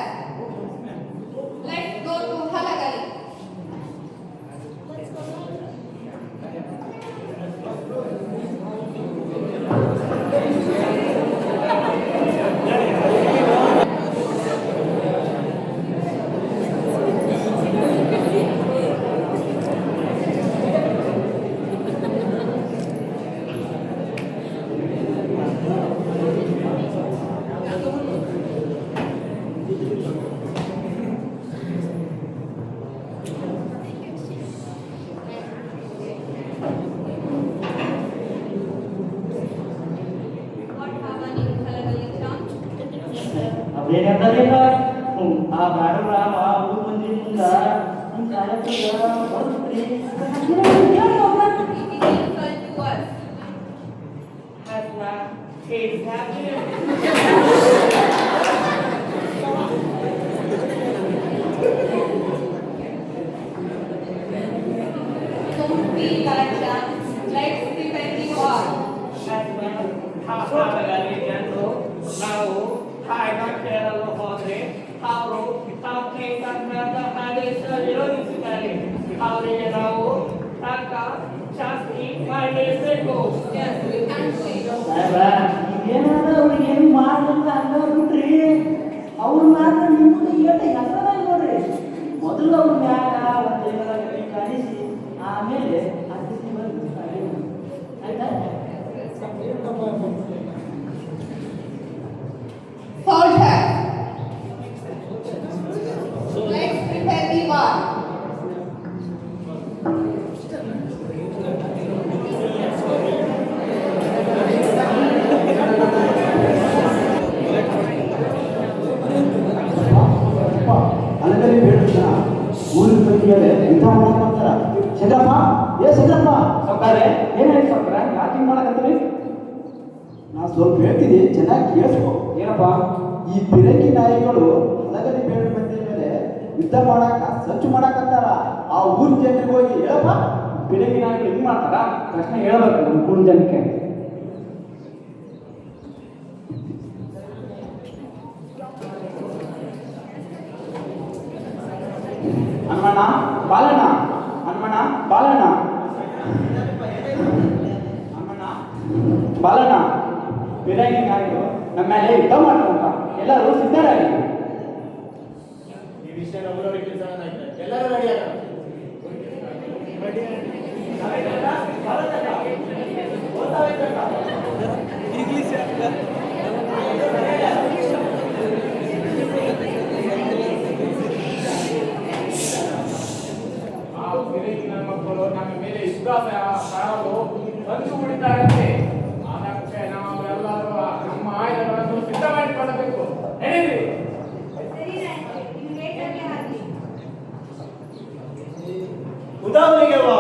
Speaker 8: Let's go to Halagali.
Speaker 5: ಏನಂತಾರೇನ ಆ ಬ್ಯಾಡ ರಾಮ ಊರ್ ಮಂದಿ ಮುಂದ ನಿಮ್ ಕಾರ್ಯಕ್ರಮ ಬರುತ್ರಿ
Speaker 8: Don't be like that. Let's prepare the war.
Speaker 6: ಹಾಗಾಗಿ ಜನರು ನಾವು ಕಾಯ್ದ ಕೇಳಲು ಹೋದ್ರೆ ಅವರು ತಮಗೆ ತಕ್ಕಂತ ಆದೇಶ ವಿರೋಧಿಸಿದ್ದಾರೆ. ಅವರಿಗೆ ನಾವು ತಕ್ಕ ಶಾಸ್ತಿ ಮಾಡಲೇಬೇಕು.
Speaker 8: Yes, we can say.
Speaker 5: ಏನಾದ ಅವ್ರಿಗೆ ಏನು ಮಾಡ್ದಂತ ಹಂಗ ಬಿಟ್ರಿ ಅವ್ರ ಮಾತ್ರ ನಿಮ್ಗೆ ಇವತ್ತು ಹೆಸರ ನೋಡ್ರಿ ಮೊದಲು ಅವ್ರ ಮ್ಯಾಗ ಒಂದೆಲ್ಲ ಕಾಣಿಸಿ ಆಮೇಲೆ ಅತಿಥಿ ಬಂದು ಆಯ್ತಾ
Speaker 8: Soldier. Let's prepare the war.
Speaker 5: ಅಲ್ಲದಲ್ಲಿ ಬೇಡ ಊರಿನ ಬಗ್ಗೆ ಯುದ್ಧ ಮಾಡಕ್ ಬರ್ತಾರ ಸಿದ್ದಪ್ಪ ಸಿದ್ದಪ್ಪ ಸೌಕಾರೆ ಏನಾಯ್ತು ಸೌಕರ ಯಾಕೆ ಮಾಡಕತ್ತೀವಿ ನಾ ಸ್ವಲ್ಪ ಹೇಳ್ತೀನಿ ಚೆನ್ನಾಗಿ ಕೇಳಿಸ್ಕೊ ಏನಪ್ಪ ಈ ಪಿರಂಗಿ ನಾಯಿಗಳು ಹಲಗಲಿ ಬೇಡ ಬಂದ ಮೇಲೆ ಯುದ್ಧ ಮಾಡಾಕ ಸಜ್ಜು ಮಾಡಾಕತ್ತಾರ ಆ ಊರಿನ ಜನರಿಗೆ ಹೋಗಿ ಹೇಳಪ್ಪ ಪಿರಂಗಿ ನಾಯಿಗಳು ಹಿಂಗ್ ಮಾಡ್ತಾರ ಪ್ರಶ್ನೆ ಹೇಳ್ಬೇಕು ನಮ್ಮ ಊರಿನ ಜನಕ್ಕೆ ಹನುಮಣ್ಣ ಬಾಲಣ್ಣ ಹನುಮಣ್ಣ ಬಾಲಣ್ಣ ಹನುಮಣ್ಣ ಬಾಲಣ್ಣ ಪಿರಂಗಿ ನಾಯಿಗಳು ನಮ್ಮ ಮೇಲೆ ಯುದ್ಧ ಮಾಡ್ಕೊಂತ ಎಲ್ಲರೂ ಸಿದ್ಧರಾಗಿ
Speaker 9: ಈ ವಿಷಯ ಅವರವರಿಗೆ ತಿಳಿಸೋಣ ಎಲ್ಲರೂ ರೆಡಿ ಆಗ
Speaker 4: ಆ ಪಿರಂಗಿ ನನ್ನ ಮಕ್ಕಳು ನಮ್ಮ ಮೇಲೆ ವಿಶ್ವಾಸ ಕಾಣಲು ಬಂದು ಉಳಿತಾರಂತೆ. ಅದಕ್ಕೆ ನಾವು ಎಲ್ಲರೂ ನಮ್ಮ ಆಯುಧಗಳನ್ನು ಸಿದ್ಧ ಮಾಡಿಕೊಳ್ಳಬೇಕು. ಹೇಳಿರಿ
Speaker 9: ಉದಾಹರಣೆಗೆ ಬಾ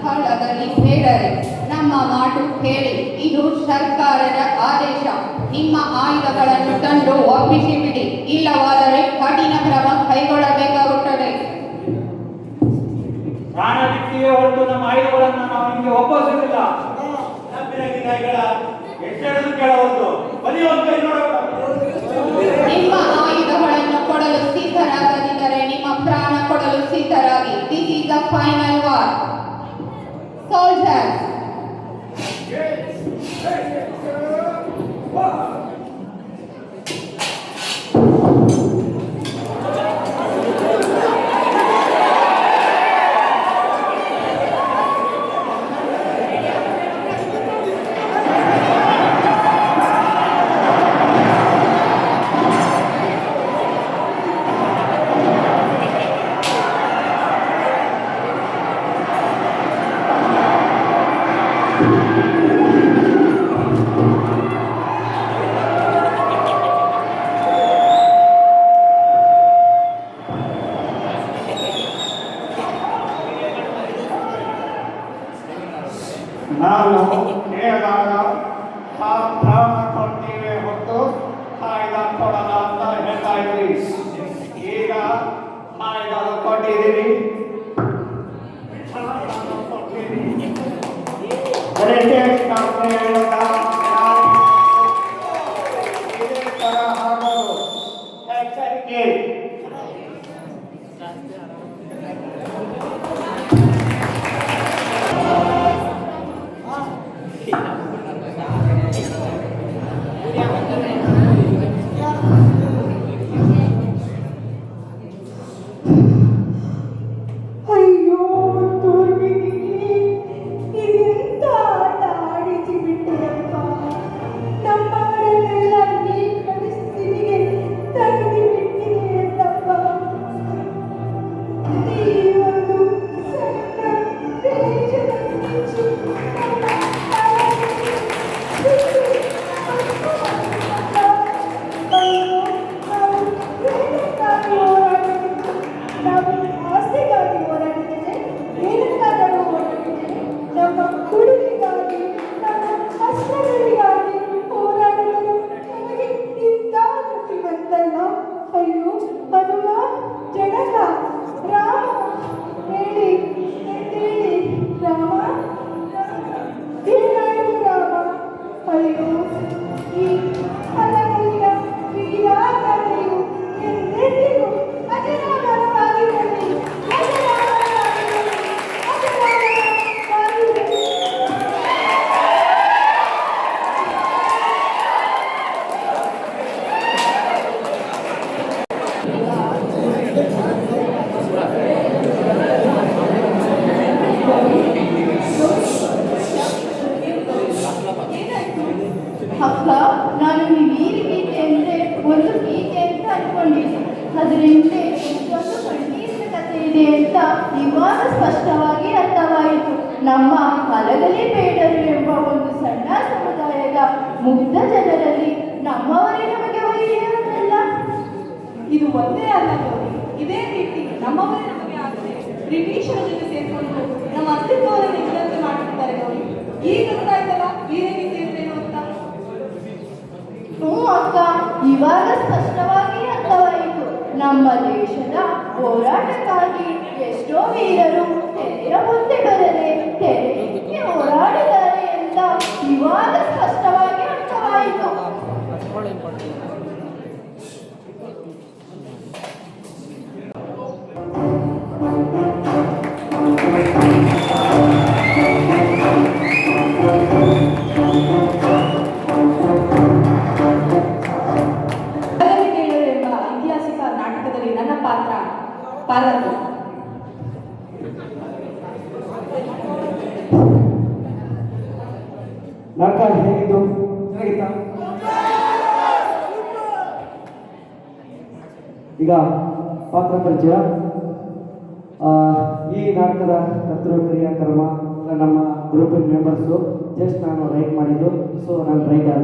Speaker 8: ಹಳಗಲಿ ಬೇಡರೆ ನಮ್ಮ ಮಾತು ಕೇಳಿ, ಇದು ಸರ್ಕಾರದ ಆದೇಶ. ನಿಮ್ಮ ಆಯುಧಗಳನ್ನು ತಂದು ಒಪ್ಪಿಸಿ ಬಿಡಿ, ಇಲ್ಲವಾದರೆ ಕಠಿಣ ಕ್ರಮ ಕೈಗೊಳ್ಳಬೇಕಾಗುತ್ತದೆ.
Speaker 6: ಪ್ರಾಣ ಬಿಟ್ಟಿಯೇ ಹೊರತು ನಮ್ಮ ಆಯುಧಗಳನ್ನು ನಾವು ನಿಮಗೆ ಒಪ್ಪಿಸುವುದಿಲ್ಲ.
Speaker 7: ಎಷ್ಟು ಕೇಳಬಹುದು ಬಲಿಯುವಂತ
Speaker 8: ನಿಮ್ಮ ಆಯುಧಗಳನ್ನು ಕೊಡಲು ಸಿದ್ಧರಾಗದಿದ್ದರೆ ನಿಮ್ಮ ಪ್ರಾಣ ಕೊಡಲು ಸಿದ್ಧರಾಗಿ. This is the final war. Soldiers,
Speaker 10: ನಾನು ಕೇಳಿದಾಗ ಪ್ರಾಣ ಕೊಡ್ತೀವಿ ಹೊತ್ತು ಆಯುಧ ಕೊಡಲ್ಲ ಅಂತ ಹೇಳ್ತಾ ಇದ್ರಿ. ಈಗ ಆಯುಧ ಕೊಟ್ಟಿದ್ದೀರಿ, ಇದೇ ತರ ಆಗೋದು ಎಚ್ಚರಿಕೆ.
Speaker 2: ಅಯ್ಯೋ ದುರ್ವಿಧಿ, ಇದೆಂತ ಆಟ ಆಡಿಸಿ ಬಿಟ್ಟೆಯಪ್ಪ. ನಮ್ಮವರನ್ನೆಲ್ಲ ಈ ಪರಿಸ್ಥಿತಿಗೆ ತಂದು ಬಿಟ್ಟಿದೆಯಲ್ಲಪ್ಪ. ಈ ಒಂದು ಸಣ್ಣ ದೇಶದ ಕಿಚ್ಚು ನಮ್ಮ ತಾಯಿಗೆ ಬಿಟ್ಟು ಅಯ್ಯೋ, ನಾವು ಏನಕ್ಕಾಗಿ ಹೋರಾಡುತ್ತಿದ್ದು? ನಾವು ಆಸ್ತಿಗಾಗಿ ಹೋರಾಡುತ್ತಿದ್ದೆ, ಏನಕ್ಕಾದರೂ ಹೋರಾಡುತ್ತಿದ್ದೆ? ನಮ್ಮ ಕುಡಿಲಿಗಾಗಿ, ನಮ್ಮ ಅಸ್ತ್ರಗಳಿಗಾಗಿ ಹೋರಾಡಲು ನಮಗೆ ಇಂಥ ಗತಿ ಬಂತಲ್ಲ. ಅಯ್ಯೋ ಹನುಮ, ಜನಕ, ರಾಮ, ಹೇಳಿ ಎದ್ದೇಳಿ ರಾಮ, ಏನಾಯಿತು ರಾಮ? ಅಯ್ಯೋ ಈ ಹಲಗಲಿಯ ವೀರಾಂಗನೆಯು ಎಂದೆಂದಿಗೂ ಅಜರಾಮರವಾಗಿರಲಿ, ಅಜರಾಮರವಾಗಿರಲಿ, ಅಜರಾಮರವಾಗಿರಲಿ.
Speaker 8: ಅಕ್ಕ, ನಾನು ಈ ವೀರಗೀತೆ ಅಂದ್ರೆ ಒಂದು ಗೀತೆ ಅಂತ ಅನ್ಕೊಂಡಿದ್ದೆ. ಅದ್ರ ಹಿಂದೆ ಎಷ್ಟೊಂದು ಕಣ್ಣೀರಿನ ಕಥೆ ಇದೆ ಅಂತ ಇವಾಗ ಸ್ಪಷ್ಟವಾಗಿ ಅರ್ಥವಾಯಿತು. ನಮ್ಮ ಹಲಗಲಿ ಬೇಡರು ಎಂಬ ಒಂದು ಸಣ್ಣ ಸಮುದಾಯದ ಮುಗ್ಧ ಜನರಲ್ಲಿ ನಮ್ಮವರೇ ನಮಗೆ ಒಳ್ಳೆಯವರಲ್ಲ.
Speaker 3: ಇದು ಒಂದೇ ಅಲ್ಲ ಗೌರಿ, ಇದೇ ರೀತಿ ನಮ್ಮವರೇ ನಮಗೆ ಆಗುತ್ತೆ. ಬ್ರಿಟಿಷರ ಜೊತೆ ಸೇರ್ಕೊಂಡು ನಮ್ಮ ಅಸ್ತಿತ್ವವನ್ನು ಇಲ್ಲದಂತೆ ಮಾಡಿರ್ತಾರೆ ಗೌರಿ. ಈಗ ಗೊತ್ತಾಯ್ತಲ್ಲ ವೀರಗೀತೆ ಅಂದ್ರೇನು ಅಂತ.
Speaker 8: ಹ್ಞೂ ಅಕ್ಕ, ಇವಾಗ ಸ್ಪಷ್ಟವಾಗಿ ಅರ್ಥವಾಯಿತು. ನಮ್ಮ ದೇಶದ ಹೋರಾಟಕ್ಕಾಗಿ ಎಷ್ಟೋ ವೀರರು ತೆರೆಯ ಮುಂದೆ ಬರದೆ ತೆರೆಗೆ ಹೋರಾಡಿದ್ದಾರೆ ಅಂತ ಇವಾಗ ಸ್ಪಷ್ಟವಾಗಿ ಅರ್ಥವಾಯಿತು.
Speaker 3: ಎಂಬ ಐತಿಹಾಸಿಕ ನಾಟಕದಲ್ಲಿ ನನ್ನ ಪಾತ್ರ
Speaker 6: ನಾಟಕ ಹೇಗಿತ್ತು? ಚೆನ್ನಾಗಿತ್ತಾ? ಈಗ ಪಾತ್ರ ಪರಿಚಯ. ಈ ನಾಟಕದ ಕರ್ತೃ ಕ್ರಿಯಾಕರ್ಮ ನಮ್ಮ ಗ್ರೂಪಿನ ಮೆಂಬರ್ಸು. ಜಸ್ಟ್ ನಾನು ರೈಟ್ ಮಾಡಿದ್ದು, ಸೊ ನಾನು ರೈಟರ್.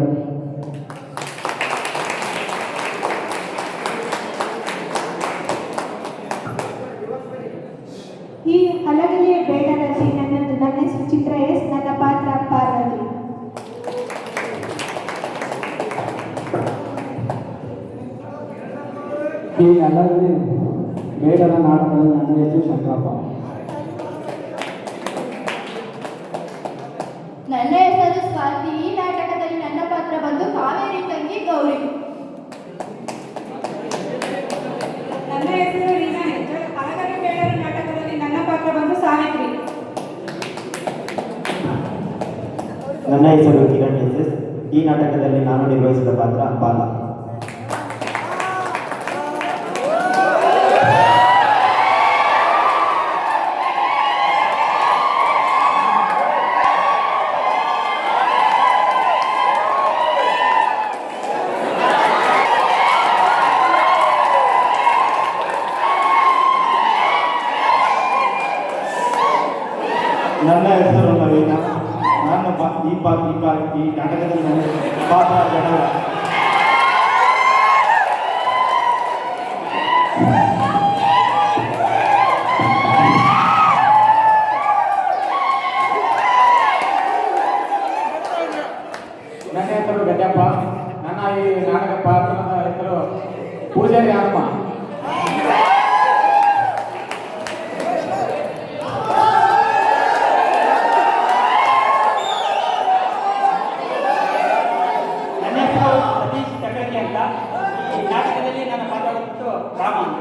Speaker 2: ಈ ಹಲಗಲಿಯ ಬೇಡರಲ್ಲಿ ನನ್ನದು
Speaker 6: ಹಲಗಲಿ ಬೇಡರ ನಾಟಕದಲ್ಲಿ ನನ್ನ ಹೆಸರು ಶಂಕರಪ್ಪ.
Speaker 8: ನನ್ನ ಹೆಸರು ಸ್ವಾತಿ. ಈ ನಾಟಕದಲ್ಲಿ ನನ್ನ ಪಾತ್ರ ಬಂದು ಕಾವೇರಿ ತಂಗಿ ಗೌರಿ.
Speaker 3: ನನ್ನ ಹೆಸರು ರೀನಾ ಹೆಜ್ಜೆ. ಹಲಗಲಿ ಬೇಡರ ನಾಟಕದಲ್ಲಿ ನನ್ನ ಪಾತ್ರ ಬಂದು ಸಾವಿತ್ರಿ.
Speaker 9: ನನ್ನ ಹೆಸರು ಕಿರಣ್ ಎಸ್. ಈ ನಾಟಕದಲ್ಲಿ ನಾನು ನಿರ್ವಹಿಸಿದ ಪಾತ್ರ ಬಾಲ.
Speaker 7: ನನ್ನ ಹೆಸರು ನವೀನ. ನಾನು ಈ ನಾಟಕದಲ್ಲಿ ನನ್ನ ಪಾತ್ರ ಜನರ.
Speaker 4: ನನ್ನ ಹೆಸರು ಗಜಪ್ಪ. ನನ್ನ ಈ ನಾಟಕ ಪಾತ್ರದ ಹೆಸರು ಪೂಜಾರಿ ಹನುಮ.
Speaker 5: ನನ್ನ ಹೆಸರು ಸತೀಶ್ ಚಕ್ರಕಿ ಅಂತ. ಈ ನಾಟಕದಲ್ಲಿ ನನ್ನ ಪಾತ್ರ ಬಂದು ರಾಮ ಅಂತ.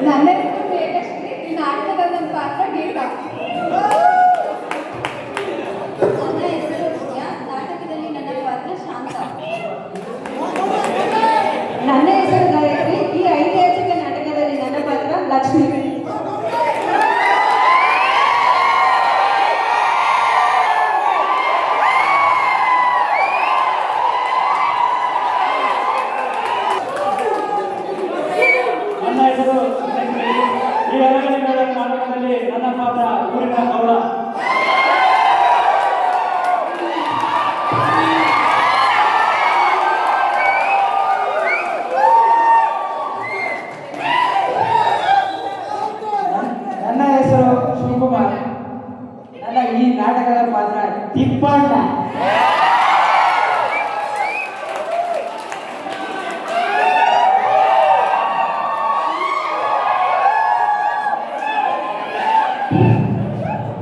Speaker 8: ನನ್ನ ಹೆಸರು ವೇದಶ್ರೀ. ಈ ನಾಟಕದ ನನ್ನ ಪಾತ್ರ ಗೀತಾ. ನನ್ನ ಹೆಸರು ವಿದ್ಯಾ. ನಾಟಕದಲ್ಲಿ ನನ್ನ ಪಾತ್ರ ಶಾಂತ. ನನ್ನ ಹೆಸರು ಗಾಯತ್ರಿ. ಈ ಐತಿಹಾಸಿಕ ನಾಟಕದಲ್ಲಿ ನನ್ನ ಪಾತ್ರ ಲಕ್ಷ್ಮಿ.
Speaker 5: ನನ್ನ ಹೆಸರು ಲಕ್ಷ್ಮಿ. ಈ ಹಲಗಲಿ ಬೇಡರ ನಾಟಕದಲ್ಲಿ ನನ್ನ ಪಾತ್ರ ಊರಿನ ಗೌಡ.
Speaker 6: ನನ್ನ ಹೆಸರು ಶಿವಕುಮಾರ್. ನನ್ನ ಈ ನಾಟಕದ ಪಾತ್ರ ತಿಪ್ಪಣ್ಣ.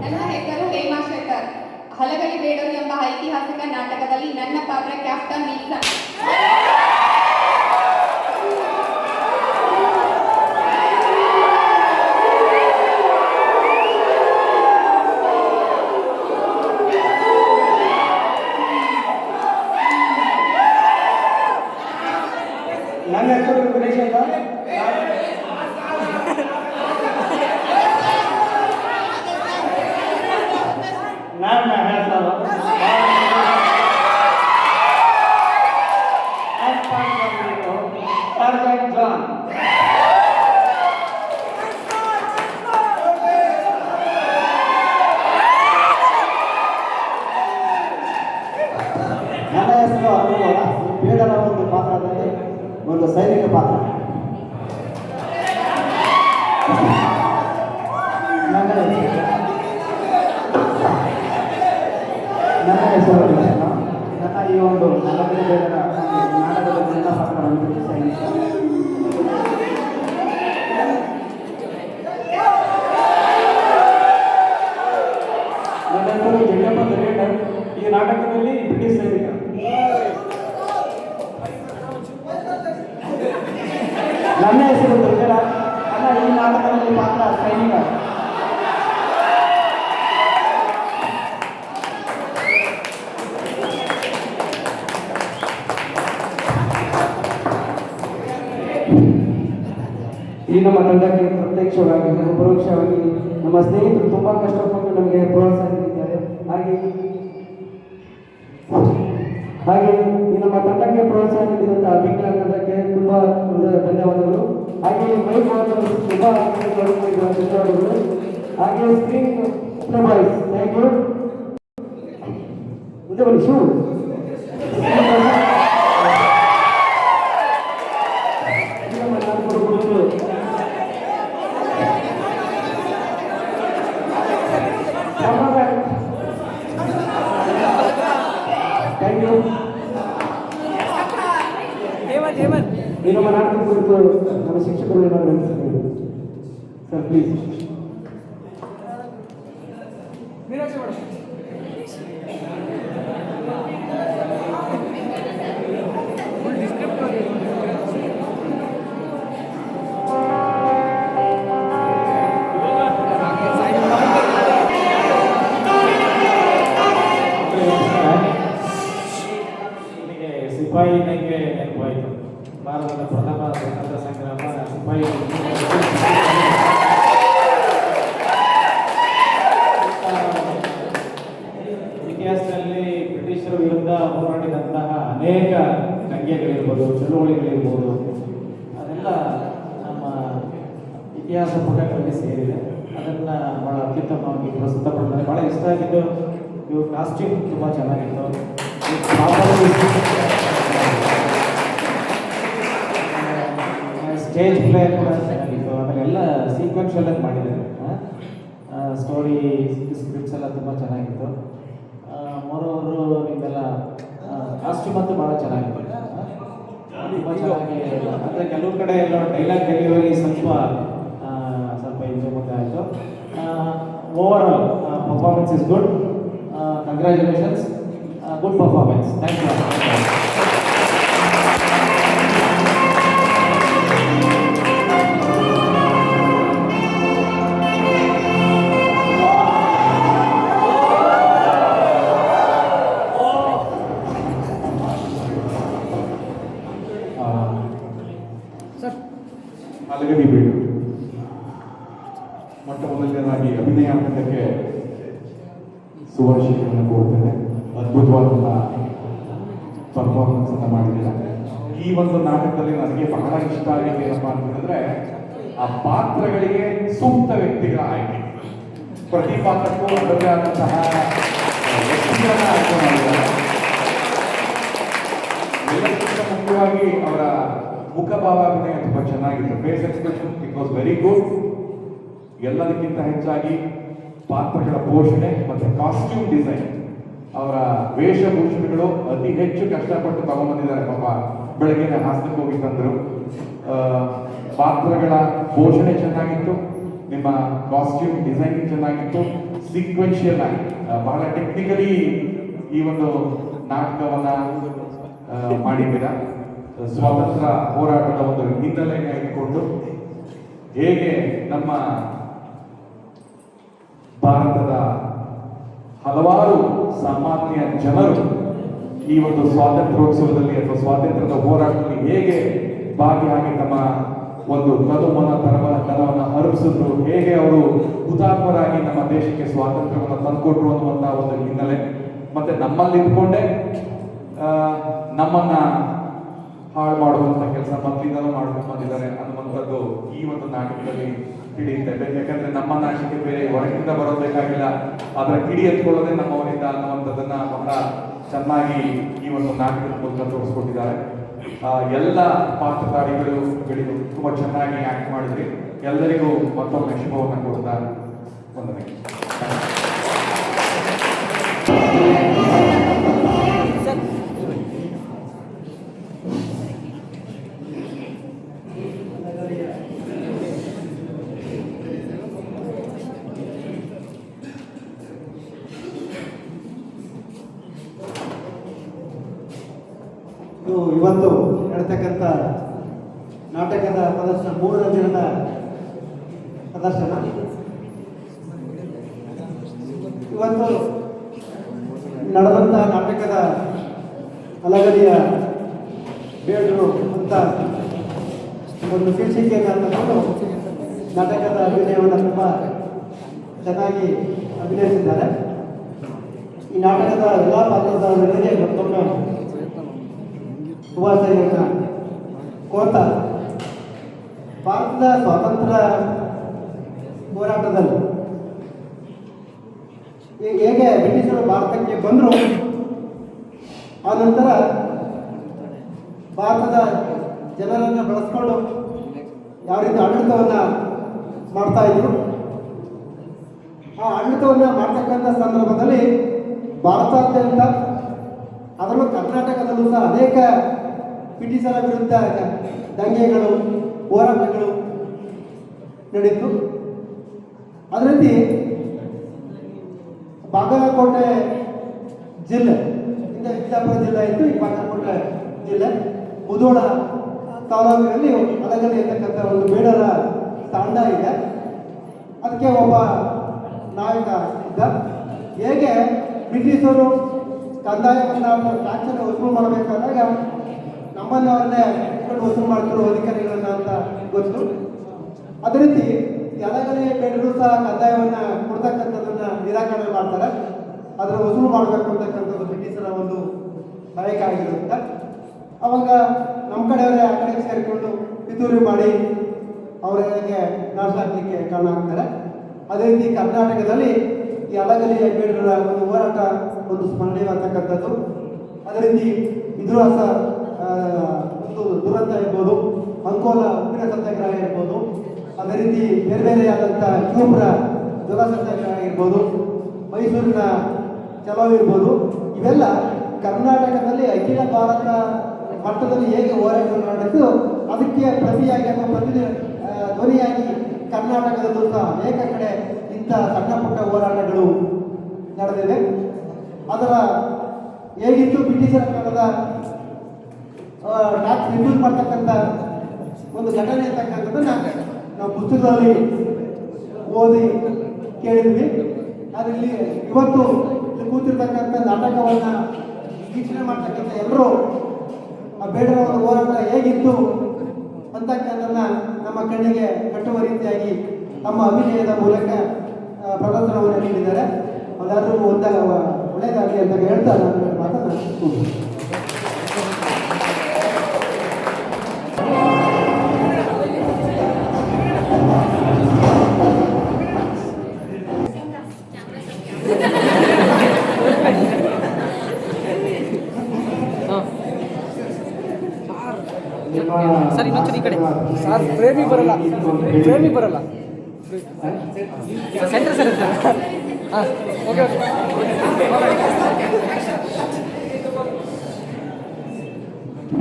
Speaker 8: ನನ್ನ ಹೆಸರು ಹೇಮಾ ಶೆಟ್ಟರ್. ಹಲಗಲಿ ಬೇಡರು ಎಂಬ ಐತಿಹಾಸಿಕ ನಾಟಕದಲ್ಲಿ ನನ್ನ ಪಾತ್ರ ಕ್ಯಾಪ್ಟನ್ ವಿಲ್ಸನ್.
Speaker 6: ನನ್ನ ಹೆಸರು ಗಣೇಶ್ ಅಂತ.
Speaker 5: ನನ್ನ ಹೆಸರು
Speaker 6: ಸರ್ಜೆಂಟ್ ಜಾನ್.
Speaker 5: ನನ್ನ ಹೆಸರು ಅನುಮೋದ. ಈ ಬೇಡರ ಒಂದು ಪಾತ್ರದಲ್ಲಿ ಒಂದು ಸೈನಿಕ ಪಾತ್ರ. ನನ್ನ ಹೆಸರು ಕೃಷ್ಣ. ನನ್ನ ಈ ಒಂದು ಹಲಗಲಿ ಬೇಡರ ನಾಟಕದಲ್ಲಿ ನನ್ನ ಪಾತ್ರ ಒಂದು ಸೈನಿಕ. ನನ್ನ ಹೆಸರು ಜಗಪ್ಪ ದರೇಟರ್. ಈ ನಾಟಕದಲ್ಲಿ ಬ್ರಿಟಿಷ್ ಸೈನಿಕ. ನನ್ನ ಹೆಸರು ದುರ್ಗರಾಜ್. ನನ್ನ ಈ ನಾಟಕದಲ್ಲಿ ಪಾತ್ರ ಸೈನಿಕ. ಈ ನಮ್ಮ ತಂಡಕ್ಕೆ ಪ್ರತ್ಯಕ್ಷವಾಗಿ ಹಾಗೂ ಪರೋಕ್ಷವಾಗಿ ನಮ್ಮ ಸ್ನೇಹಿತರು ತುಂಬಾ ಕಷ್ಟಪಟ್ಟು ನಮಗೆ ಪ್ರೋತ್ಸಾಹ ನೀಡಿದ್ದಾರೆ. ಹಾಗೆ ಈ ನಮ್ಮ
Speaker 6: ನಮ್ಮ ತಂಡಕ್ಕೆ ಪ್ರೋತ್ಸಾಹ ನೀಡಿದಂಥ ಅಭಿಜ್ಞಾನ ತಂಡಕ್ಕೆ ತುಂಬಾ ಧನ್ಯವಾದಗಳು. ಹಾಗೆ ಮೈಕ್ ತುಂಬಾ ಧನ್ಯವಾದಗಳು. ಹಾಗೆ ಸ್ಕ್ರೀನ್ ಬಾಯ್ಸ್ ಥ್ಯಾಂಕ್ ಯು. ಮುಂದೆ ಬನ್ನಿ ಶೂ ಥ್ಯಾಂಕ್ ಯು. ಈ ನಮ್ಮ ನಾಟಕದ ಕುರಿತು ನಮ್ಮ ಶಿಕ್ಷಕರು ಏನಾದರೂ ಅನಿಸಿದ್ದಾರೆ ಸರ್ ಪ್ಲೀಸ್.
Speaker 4: ಸಿಪಾಯಿ ನನಗೆ ನೆನಪಾಯಿತು. ಭಾರತದ ಪ್ರಥಮ ಸ್ವಾತಂತ್ರ್ಯ ಸಂಗ್ರಾಮ ಸಿಪಾಯಿ ಇತಿಹಾಸದಲ್ಲಿ ಬ್ರಿಟಿಷರ ವಿರುದ್ಧ ಹೋರಾಡಿದಂತಹ ಅನೇಕ ದಂಗೆಗಳಿರ್ಬೋದು, ಚಳುವಳಿಗಳಿರ್ಬೋದು, ಅದೆಲ್ಲ ನಮ್ಮ ಇತಿಹಾಸ ಪುಟಗಳಲ್ಲಿ ಸೇರಿದೆ. ಅದನ್ನು ಭಾಳ ಅತ್ಯುತ್ತಮವಾಗಿ ಪ್ರಸ್ತುತಪಡಿಸಿದ್ದಾರೆ. ಭಾಳ ಇಷ್ಟ ಆಗಿದ್ದು ಇವ್ರ ಕಾಸ್ಟ್ಯೂಮ್ ತುಂಬ ಚೆನ್ನಾಗಿತ್ತು. ಸ್ಟೇಜ್ ಪ್ಲೇ ಕೂಡ ಚೆನ್ನಾಗಿತ್ತು. ಅದನ್ನೆಲ್ಲ ಸೀಕ್ವೆನ್ಷಿಯಲ್ ಆಗಿ ಮಾಡಿದ್ದಾರೆ. ಸ್ಟೋರಿ ಸ್ಕ್ರಿಪ್ಟ್ಸ್ ಎಲ್ಲ ತುಂಬ ಚೆನ್ನಾಗಿತ್ತು. ಮೋರೋವರು ನಿಮ್ಮೆಲ್ಲ ಕಾಸ್ಟ್ಯೂಮ್ ಅಂತೂ ಭಾಳ ಚೆನ್ನಾಗಿತ್ತು. ತುಂಬ ಚೆನ್ನಾಗಿ ಅಂದರೆ ಕೆಲವು ಕಡೆ ಎಲ್ಲ ಡೈಲಾಗ್ ಡೆಲಿವರಿ ಸ್ವಲ್ಪ ಇದು ಮುಂದೆ ಆಯಿತು. Overall performance is good. Congratulations. Good performance. Thank you.
Speaker 11: ಅಲಗಡಿ ಬೀಡು ಮೊಟ್ಟ ಮೊದಲನೇದಾಗಿ ಅಭಿನಯ ತಂಡಕ್ಕೆ ಸುವರ್ಣವನ್ನು ಕೋರ್ತೇನೆ. ಅದ್ಭುತವಾದ ಪರ್ಫಾರ್ಮೆನ್ಸ್ ಅನ್ನು ಮಾಡಿದ್ದೇನೆ. ಈ ಒಂದು ನಾಟಕದಲ್ಲಿ ನನಗೆ ಬಹಳ ಇಷ್ಟ ಆಗಿದೆ ಏನಪ್ಪ ಅಂತಂದ್ರೆ ಆ ಪಾತ್ರಗಳಿಗೆ ಸೂಕ್ತ ವ್ಯಕ್ತಿಗಳ ಆಯ್ಕೆ. ಪ್ರತಿ ಪಾತ್ರಕ್ಕೂ ಅದರದೇ ಆದಂತಹ ವ್ಯಕ್ತಿಗಳನ್ನ ಆಯ್ಕೆ ಮಾಡಿದ್ದಾರೆ. ಎಲ್ಲಕ್ಕಿಂತ ಮುಖ್ಯವಾಗಿ ಅವರ ಮುಖಭಾವಾಭಿನಯ ತುಂಬಾ ಚೆನ್ನಾಗಿದೆ. Face expression it was very good. ಎಲ್ಲದಕ್ಕಿಂತ ಹೆಚ್ಚಾಗಿ ಪಾತ್ರಗಳ ಪೋಷಣೆ ಮತ್ತೆ ಕಾಸ್ಟ್ಯೂಮ್ ಡಿಸೈನ್, ಅವರ ವೇಷಭೂಷಣಗಳು ಅತಿ ಹೆಚ್ಚು ಕಷ್ಟಪಟ್ಟು ತಗೊಂಡ್ಬಂದಿದ್ದಾರೆ. ಪಾಪ ಬೆಳಗ್ಗೆ ಹಾಸನಕ್ಕೆ ಹೋಗಿ ತಂದರು. ಪಾತ್ರಗಳ ಪೋಷಣೆ ಚೆನ್ನಾಗಿತ್ತು, ನಿಮ್ಮ ಕಾಸ್ಟ್ಯೂಮ್ ಡಿಸೈನಿಂಗ್ ಚೆನ್ನಾಗಿತ್ತು, ಸೀಕ್ವೆನ್ಷಿಯಲ್ ಆಗಿ ಬಹಳ ಟೆಕ್ನಿಕಲಿ ಈ ಒಂದು ನಾಟಕವನ್ನ ಮಾಡಿದ್ದೀರಾ. ಸ್ವಾತಂತ್ರ್ಯ ಹೋರಾಟದ ಒಂದು ಹಿನ್ನೆಲೆಯನ್ನು ಇಟ್ಟುಕೊಂಡು ಹೇಗೆ ನಮ್ಮ ಭಾರತದ ಹಲವಾರು ಸಾಮಾನ್ಯ ಜನರು ಈ ಒಂದು ಸ್ವಾತಂತ್ರ್ಯೋತ್ಸವದಲ್ಲಿ ಅಥವಾ ಸ್ವಾತಂತ್ರ್ಯದ ಹೋರಾಟದಲ್ಲಿ ಹೇಗೆ ಭಾಗಿಯಾಗಿ ತಮ್ಮ ಒಂದು ಕನವನ್ನು ಅರ್ಪಿಸಿದ್ರು, ಹೇಗೆ ಅವರು ಹುತಾತ್ಮರಾಗಿ ನಮ್ಮ ದೇಶಕ್ಕೆ ಸ್ವಾತಂತ್ರ್ಯವನ್ನು ತಂದುಕೊಟ್ರು ಅನ್ನುವಂತಹ ಒಂದು ಹಿನ್ನೆಲೆ, ಮತ್ತೆ ನಮ್ಮಲ್ಲಿ ಇದ್ಕೊಂಡೇ ನಮ್ಮನ್ನ ಹಾಳು ಮಾಡುವಂತ ಕೆಲಸ ಮೊದಲಿಂದಲೂ ಮಾಡ್ಕೊಂಡು ಬಂದಿದ್ದಾರೆ ಅನ್ನುವಂಥದ್ದು ಈ ಒಂದು ನಾಟಕದಲ್ಲಿ ಹಿಡಿಯುತ್ತೆ. ಯಾಕಂದ್ರೆ ನಮ್ಮ ನಾಟಕಕ್ಕೆ ಬೇರೆ ಹೊರಗಿಂದ ಬರೋಬೇಕಾಗಿಲ್ಲ, ಅದರ ಕಿಡಿ ಎತ್ಕೊಳ್ಳೋದೇ ನಮ್ಮವರಿಂದ ಅನ್ನುವಂಥದ್ದನ್ನ ಬಹಳ ಚೆನ್ನಾಗಿ ಈ ಒಂದು ನಾಟಕದ ಮೂಲಕ ತೋರಿಸ್ಕೊಟ್ಟಿದ್ದಾರೆ. ಎಲ್ಲ ಪಾತ್ರಧಾರಿಗಳು ತುಂಬಾ ಚೆನ್ನಾಗಿ ಆಕ್ಟ್ ಮಾಡಿದ್ರಿ. ಎಲ್ಲರಿಗೂ ಮತ್ತೊಮ್ಮೆ ಶುಭವನ್ನು ಕೊಡ್ತಾ ವಂದನೆ.
Speaker 6: ಇವತ್ತು ನಡತಕ್ಕಂಥ ನಾಟಕದ ಪ್ರದರ್ಶನ 3ನೇ ದಿನದ ಪ್ರದರ್ಶನ. ಇವತ್ತು ನಡೆದಂಥ ನಾಟಕದ ಅಲಗಡಿಯ ಬೇಡರು ಅಂತ ಒಂದು ಶೀರ್ಷಿಕೆಯನ್ನು ತಗೊಂಡು ನಾಟಕದ ಅಭಿನಯವನ್ನು ತುಂಬ ಚೆನ್ನಾಗಿ ಅಭಿನಯಿಸಿದ್ದಾರೆ. ಈ ನಾಟಕದ ಎಲ್ಲ ಪಾತ್ರಧಾರರಿಗೆ ಮತ್ತೊಮ್ಮೆ ಶುಭಾಶಯಗಳನ್ನ ಕೋರ್ತಾ ಭಾರತದ ಸ್ವಾತಂತ್ರ್ಯ ಹೋರಾಟದಲ್ಲಿ ಹೇಗೆ ಬ್ರಿಟಿಷರು ಭಾರತಕ್ಕೆ ಬಂದರು, ಆ ನಂತರ ಭಾರತದ ಜನರನ್ನು ಬಳಸ್ಕೊಂಡು ಯಾವ ರೀತಿ ಆಡಳಿತವನ್ನು ಮಾಡ್ತಾ ಇದ್ರು, ಆ ಆಡಳಿತವನ್ನು ಮಾಡ್ತಕ್ಕಂಥ ಸಂದರ್ಭದಲ್ಲಿ ಭಾರತಾದ್ಯಂತ ಅದರಲ್ಲೂ ಕರ್ನಾಟಕದಲ್ಲೂ ಸಹ ಅನೇಕ ಬ್ರಿಟಿಷರ ವಿರುದ್ಧ ದಂಗೆಗಳು, ಹೋರಾಟಗಳು ನಡೆಯಿತು. ಅದೇ ರೀತಿ ಬಾಗಲಕೋಟೆ ಜಿಲ್ಲೆ, ಹಿಂದೆ ವಿಜಯಪುರ ಜಿಲ್ಲೆ ಇತ್ತು, ಈ ಬಾಗಲಕೋಟೆ ಜಿಲ್ಲೆ ಮುಧೋಳ ತಾಲೂಕಿನಲ್ಲಿ ಹಲಗಲಿ ಇರ್ತಕ್ಕಂಥ ಒಂದು ಬೇಡರ ತಾಂಡ ಇದೆ. ಅದಕ್ಕೆ ಒಬ್ಬ ನಾಯಕ ಇದ್ದ. ಹೇಗೆ ಬ್ರಿಟಿಷರು ಕಂದಾಯವನ್ನು ಟ್ಯಾಕ್ಸನ್ನು ವಸೂಲು ಮಾಡಬೇಕಾದಾಗ ನಮ್ಮನ್ನವರನ್ನೇ ವಸೂಲು ಮಾಡ್ತಿರೋ ಅಧಿಕಾರಿಗಳನ್ನ ಅಂತ ಗೊತ್ತು. ಅದೇ ರೀತಿ ಹಲಗಲಿ ಬೇಡರು ಸಹ ಕಂದಾಯವನ್ನು ಕೊಡ್ತಕ್ಕಂಥದ್ದನ್ನು ನಿರಾಕರಣೆ ಮಾಡ್ತಾರೆ. ಅದರ ವಸೂಲು ಮಾಡಬೇಕು ಅಂತಕ್ಕಂಥದ್ದು ಬ್ರಿಟಿಷರ ಒಂದು ನಾಯಕ ಆಗಿರೋದ್ರಿಂದ ಅವಾಗ ನಮ್ಮ ಕಡೆಯವರೇ ಆ ಕಡೆಗೆ ಸೇರಿಕೊಂಡು ಪಿತೂರಿ ಮಾಡಿ ಅವರಿಗೆ ನಾಶ ಆಗಲಿಕ್ಕೆ ಕಾರಣ ಆಗ್ತಾರೆ. ಅದೇ ರೀತಿ ಕರ್ನಾಟಕದಲ್ಲಿ ಈ ಹಲಗಲಿ ಬೇಡರ ಒಂದು ಹೋರಾಟ ಒಂದು ಸ್ಮರಣೀಯ ಆಗ್ತಕ್ಕಂಥದ್ದು. ಅದೇ ರೀತಿ ವಿದ್ರೋಹ ಒಂದು ದುರಂತ ಇರ್ಬೋದು, ಅಂಕೋಲ ಉಪ್ಪಿನ ಸತ್ಯಾಗ್ರಹ ಇರ್ಬೋದು, ಅದೇ ರೀತಿ ಬೇರೆ ಬೇರೆಯಾದಂಥ ಕ್ಯೂಬ್ರ ಜಲ ಸತ್ಯಾಗ್ರಹ ಇರ್ಬೋದು, ಮೈಸೂರಿನ ಚಲೋ ಇರ್ಬೋದು. ಇವೆಲ್ಲ ಕರ್ನಾಟಕದಲ್ಲಿ ಅಖಿಲ ಭಾರತ ಮಟ್ಟದಲ್ಲಿ ಹೇಗೆ ಹೋರಾಟಗಳು ನಡೆದು ಅದಕ್ಕೆ ಪ್ರತಿಯಾಗಿ ಅಥವಾ ಧ್ವನಿಯಾಗಿ ಕರ್ನಾಟಕದಲ್ಲೂ ಸಹ ಅನೇಕ ಕಡೆ ಇಂಥ ಸಣ್ಣ ಪುಟ್ಟ ಹೋರಾಟಗಳು ನಡೆದಿದೆ. ಅದರ ಹೇಗಿತ್ತು ಬ್ರಿಟಿಷರ ಕಾಲದ ಟ್ಯಾಕ್ಸ್ ರಿಡ್ಯೂಸ್ ಮಾಡ್ತಕ್ಕಂಥ ಒಂದು ಘಟನೆ ಅಂತಕ್ಕಂಥದ್ದನ್ನು ನಾವು ಪುಸ್ತಕದಲ್ಲಿ ಓದಿ ಕೇಳಿದ್ವಿ. ಅದರಲ್ಲಿ ಇವತ್ತು ಇಲ್ಲಿ ಕೂತಿರ್ತಕ್ಕಂಥ ನಾಟಕವನ್ನು ವೀಕ್ಷಣೆ ಮಾಡ್ತಕ್ಕಂಥ ಎಲ್ಲರೂ ಆ ಬೇಡರ ಒಂದು ಹೋರಾಟ ಹೇಗಿತ್ತು ಅಂತಕ್ಕಂಥದ್ದನ್ನು ನಮ್ಮ ಕಣ್ಣಿಗೆ ಕಟ್ಟುವ ರೀತಿಯಾಗಿ ತಮ್ಮ ಅಭಿನಯದ ಮೂಲಕ ಪ್ರದರ್ಶನವನ್ನು ನೀಡಿದ್ದಾರೆ. ಅವರೆಲ್ಲರಿಗೂ ಒಳ್ಳೆಯದಾಗಲಿ ಅಂತ ಹೇಳ್ತಾ ನಾನು ಮಾತನ್ನು
Speaker 12: ಸರ್ ಇನ್ನೊಂದು ಈ ಕಡೆ ಸರ್ ಫ್ರೇಮಿಗೆ ಬರಲ್ಲ, ಫ್ರೇಮಿಗೆ ಬರಲ್ಲ ಸೆಂಟರ್ ಸರ್ ಹಾಂ ಓಕೆ ಓಕೆ.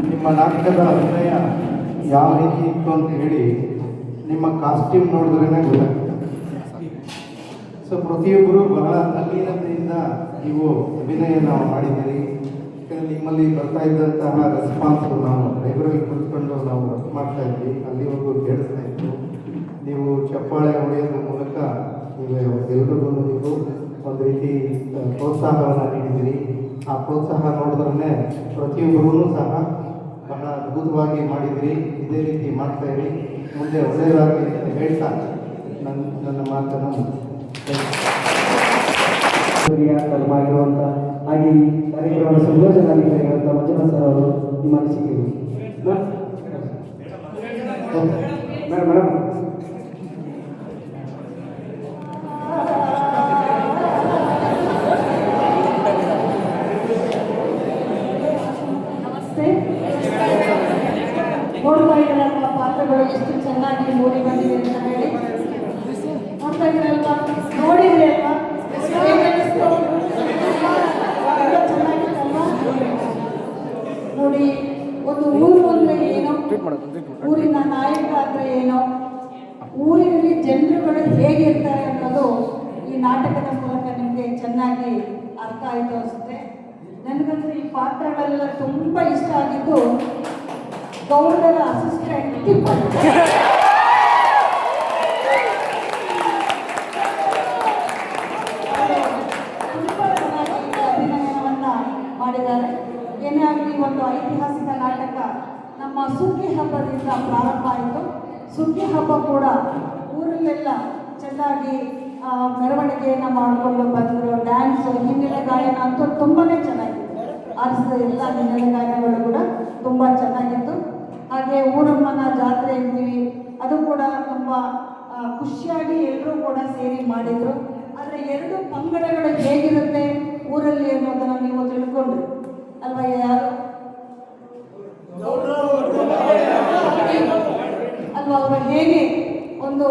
Speaker 6: ನಿಮ್ಮ ನಾಟಕದ ಅಭಿನಯ ಯಾವ ರೀತಿ ಇತ್ತು ಅಂತ ಹೇಳಿ ನಿಮ್ಮ ಕಾಸ್ಟ್ಯೂಮ್ ನೋಡಿದ್ರೇ ಗೊತ್ತಾಗ್ತದೆ. ಸೊ ಪ್ರತಿಯೊಬ್ಬರು ಬಹಳ ತಲ್ಲೀನತೆಯಿಂದ ನೀವು ಅಭಿನಯನ ಮಾಡಿದ್ದೀರಿ. ನಿಮ್ಮಲ್ಲಿ ಬರ್ತಾ ಇದ್ದಂತಹ ರೆಸ್ಪಾನ್ಸ್ ನಾವು ಲೈಬ್ರರಿ ಕುಳಿತುಕೊಂಡು ನಾವು ವರ್ಕ್ ಮಾಡ್ತಾ ಇದ್ವಿ, ಅಲ್ಲಿವರೆಗೂ ಕೇಳಿಸ್ತಾ ಇತ್ತು. ನೀವು ಚಪ್ಪಾಳೆ ಹೊಡೆಯೋದ್ರ ಮೂಲಕ ಎಲ್ಲರಿಗೂ ನೀವು ಒಂದು ರೀತಿ ಪ್ರೋತ್ಸಾಹವನ್ನು ನೀಡಿದ್ದೀರಿ. ಆ ಪ್ರೋತ್ಸಾಹ ನೋಡಿದ್ರೇ ಪ್ರತಿಯೊಬ್ಬರೂ ಸಹ ಬಹಳ ಅದ್ಭುತವಾಗಿ ಮಾಡಿದಿರಿ. ಇದೇ ರೀತಿ ಮಾಡ್ತಾ ಇರಿ, ಮುಂದೆ ಒಳ್ಳೆಯದಾಗಲಿ ಅಂತ ಹೇಳ್ತಾ ನನ್ನ ಮಾತನ್ನು ಆಗಿರುವಂಥ ಹಾಗೆ ಈ ಕಾರ್ಯಕ್ರಮದ ಸಂಯೋಜನಾಧಿಕಾರಿಗಳಂತ ಮಂಜುನಾಥ್ ಸರ್ ಅವರು ನಿಮ್ಮ ಅನಿಸಿಕೆಗಳು. ಮೇಡಮ್
Speaker 8: ನಮಸ್ತೆ. ನೋಡ್ತಾ ಇದ್ರಲ್ವ ಪಾತ್ರಗಳು ಎಷ್ಟು ಚೆನ್ನಾಗಿ ಮೂಡಿ ಬಂದಿದೆ ಅಂತ ಹೇಳಿ ನೋಡ್ತಾ ಇದ್ರಲ್ವಾ, ನೋಡಿದ್ರಿ ಅಲ್ವಾ, ಚೆನ್ನಾಗಿತ್ತಲ್ವಾ? ನೋಡಿ, ಒಂದು ಊರು ಅಂದ್ರೆ ಏನೋ, ಊರಿನ ನಾಯಕ ಅಂದ್ರೆ ಏನೋ, ಊರಿನಲ್ಲಿ ಜನರುಗಳು ಹೇಗಿರ್ತಾರೆ ಅನ್ನೋದು ಈ ನಾಟಕದ ಮೂಲಕ ನಿಮಗೆ ಚೆನ್ನಾಗಿ ಅರ್ಥ ಆಯಿತು ಅನಿಸುತ್ತೆ. ನನಗಂತೂ ಈ ಪಾತ್ರಗಳೆಲ್ಲ ತುಂಬ ಇಷ್ಟ ಆಗಿದ್ದು ಗೌಡರ ಅಸಿಸ್ಟೆಂಟ್ ತಿಪ್ಪಣ್ಣ. ಮಾಡಿದ್ದಾರೆ. ಏನೇ ಆಗಲಿ ಒಂದು ಐತಿಹಾಸಿಕ ನಾಟಕ ನಮ್ಮ ಸುಗ್ಗಿ ಹಬ್ಬದಿಂದ ಪ್ರಾರಂಭ ಆಯಿತು. ಸುಗ್ಗಿ ಹಬ್ಬ ಕೂಡ ಊರಲ್ಲೆಲ್ಲ ಚೆನ್ನಾಗಿ ಮೆರವಣಿಗೆಯನ್ನು ಮಾಡಿಕೊಂಡು ಬಂದರು. ಡ್ಯಾನ್ಸು, ಹಿನ್ನೆಲೆ ಗಾಯನ ಅಂತೂ ತುಂಬಾ ಚೆನ್ನಾಗಿದೆ.
Speaker 13: ಆರಿಸಿದ ಎಲ್ಲ ಹಿನ್ನೆಲೆ ಗಾಯನಗಳು ಕೂಡ ತುಂಬ ಚೆನ್ನಾಗಿತ್ತು. ಹಾಗೆ ಊರಮ್ಮನ ಜಾತ್ರೆ ಅಂತೀವಿ, ಅದು ಕೂಡ ತುಂಬ ಖುಷಿಯಾಗಿ ಎಲ್ಲರೂ ಕೂಡ ಸೇರಿ ಮಾಡಿದರು. ಆದರೆ ಎರಡು ಪಂಗಡಗಳು ಹೇಗಿರುತ್ತೆ ಊರಲ್ಲಿ ಅನ್ನೋದನ್ನು ನೀವು ತಿಳ್ಕೊಂಡ್ರಿ ಅಲ್ವಾ? ಯಾರು ಅಲ್ವಾ? ಅವರು ಹೇಗೆ ಒಂದು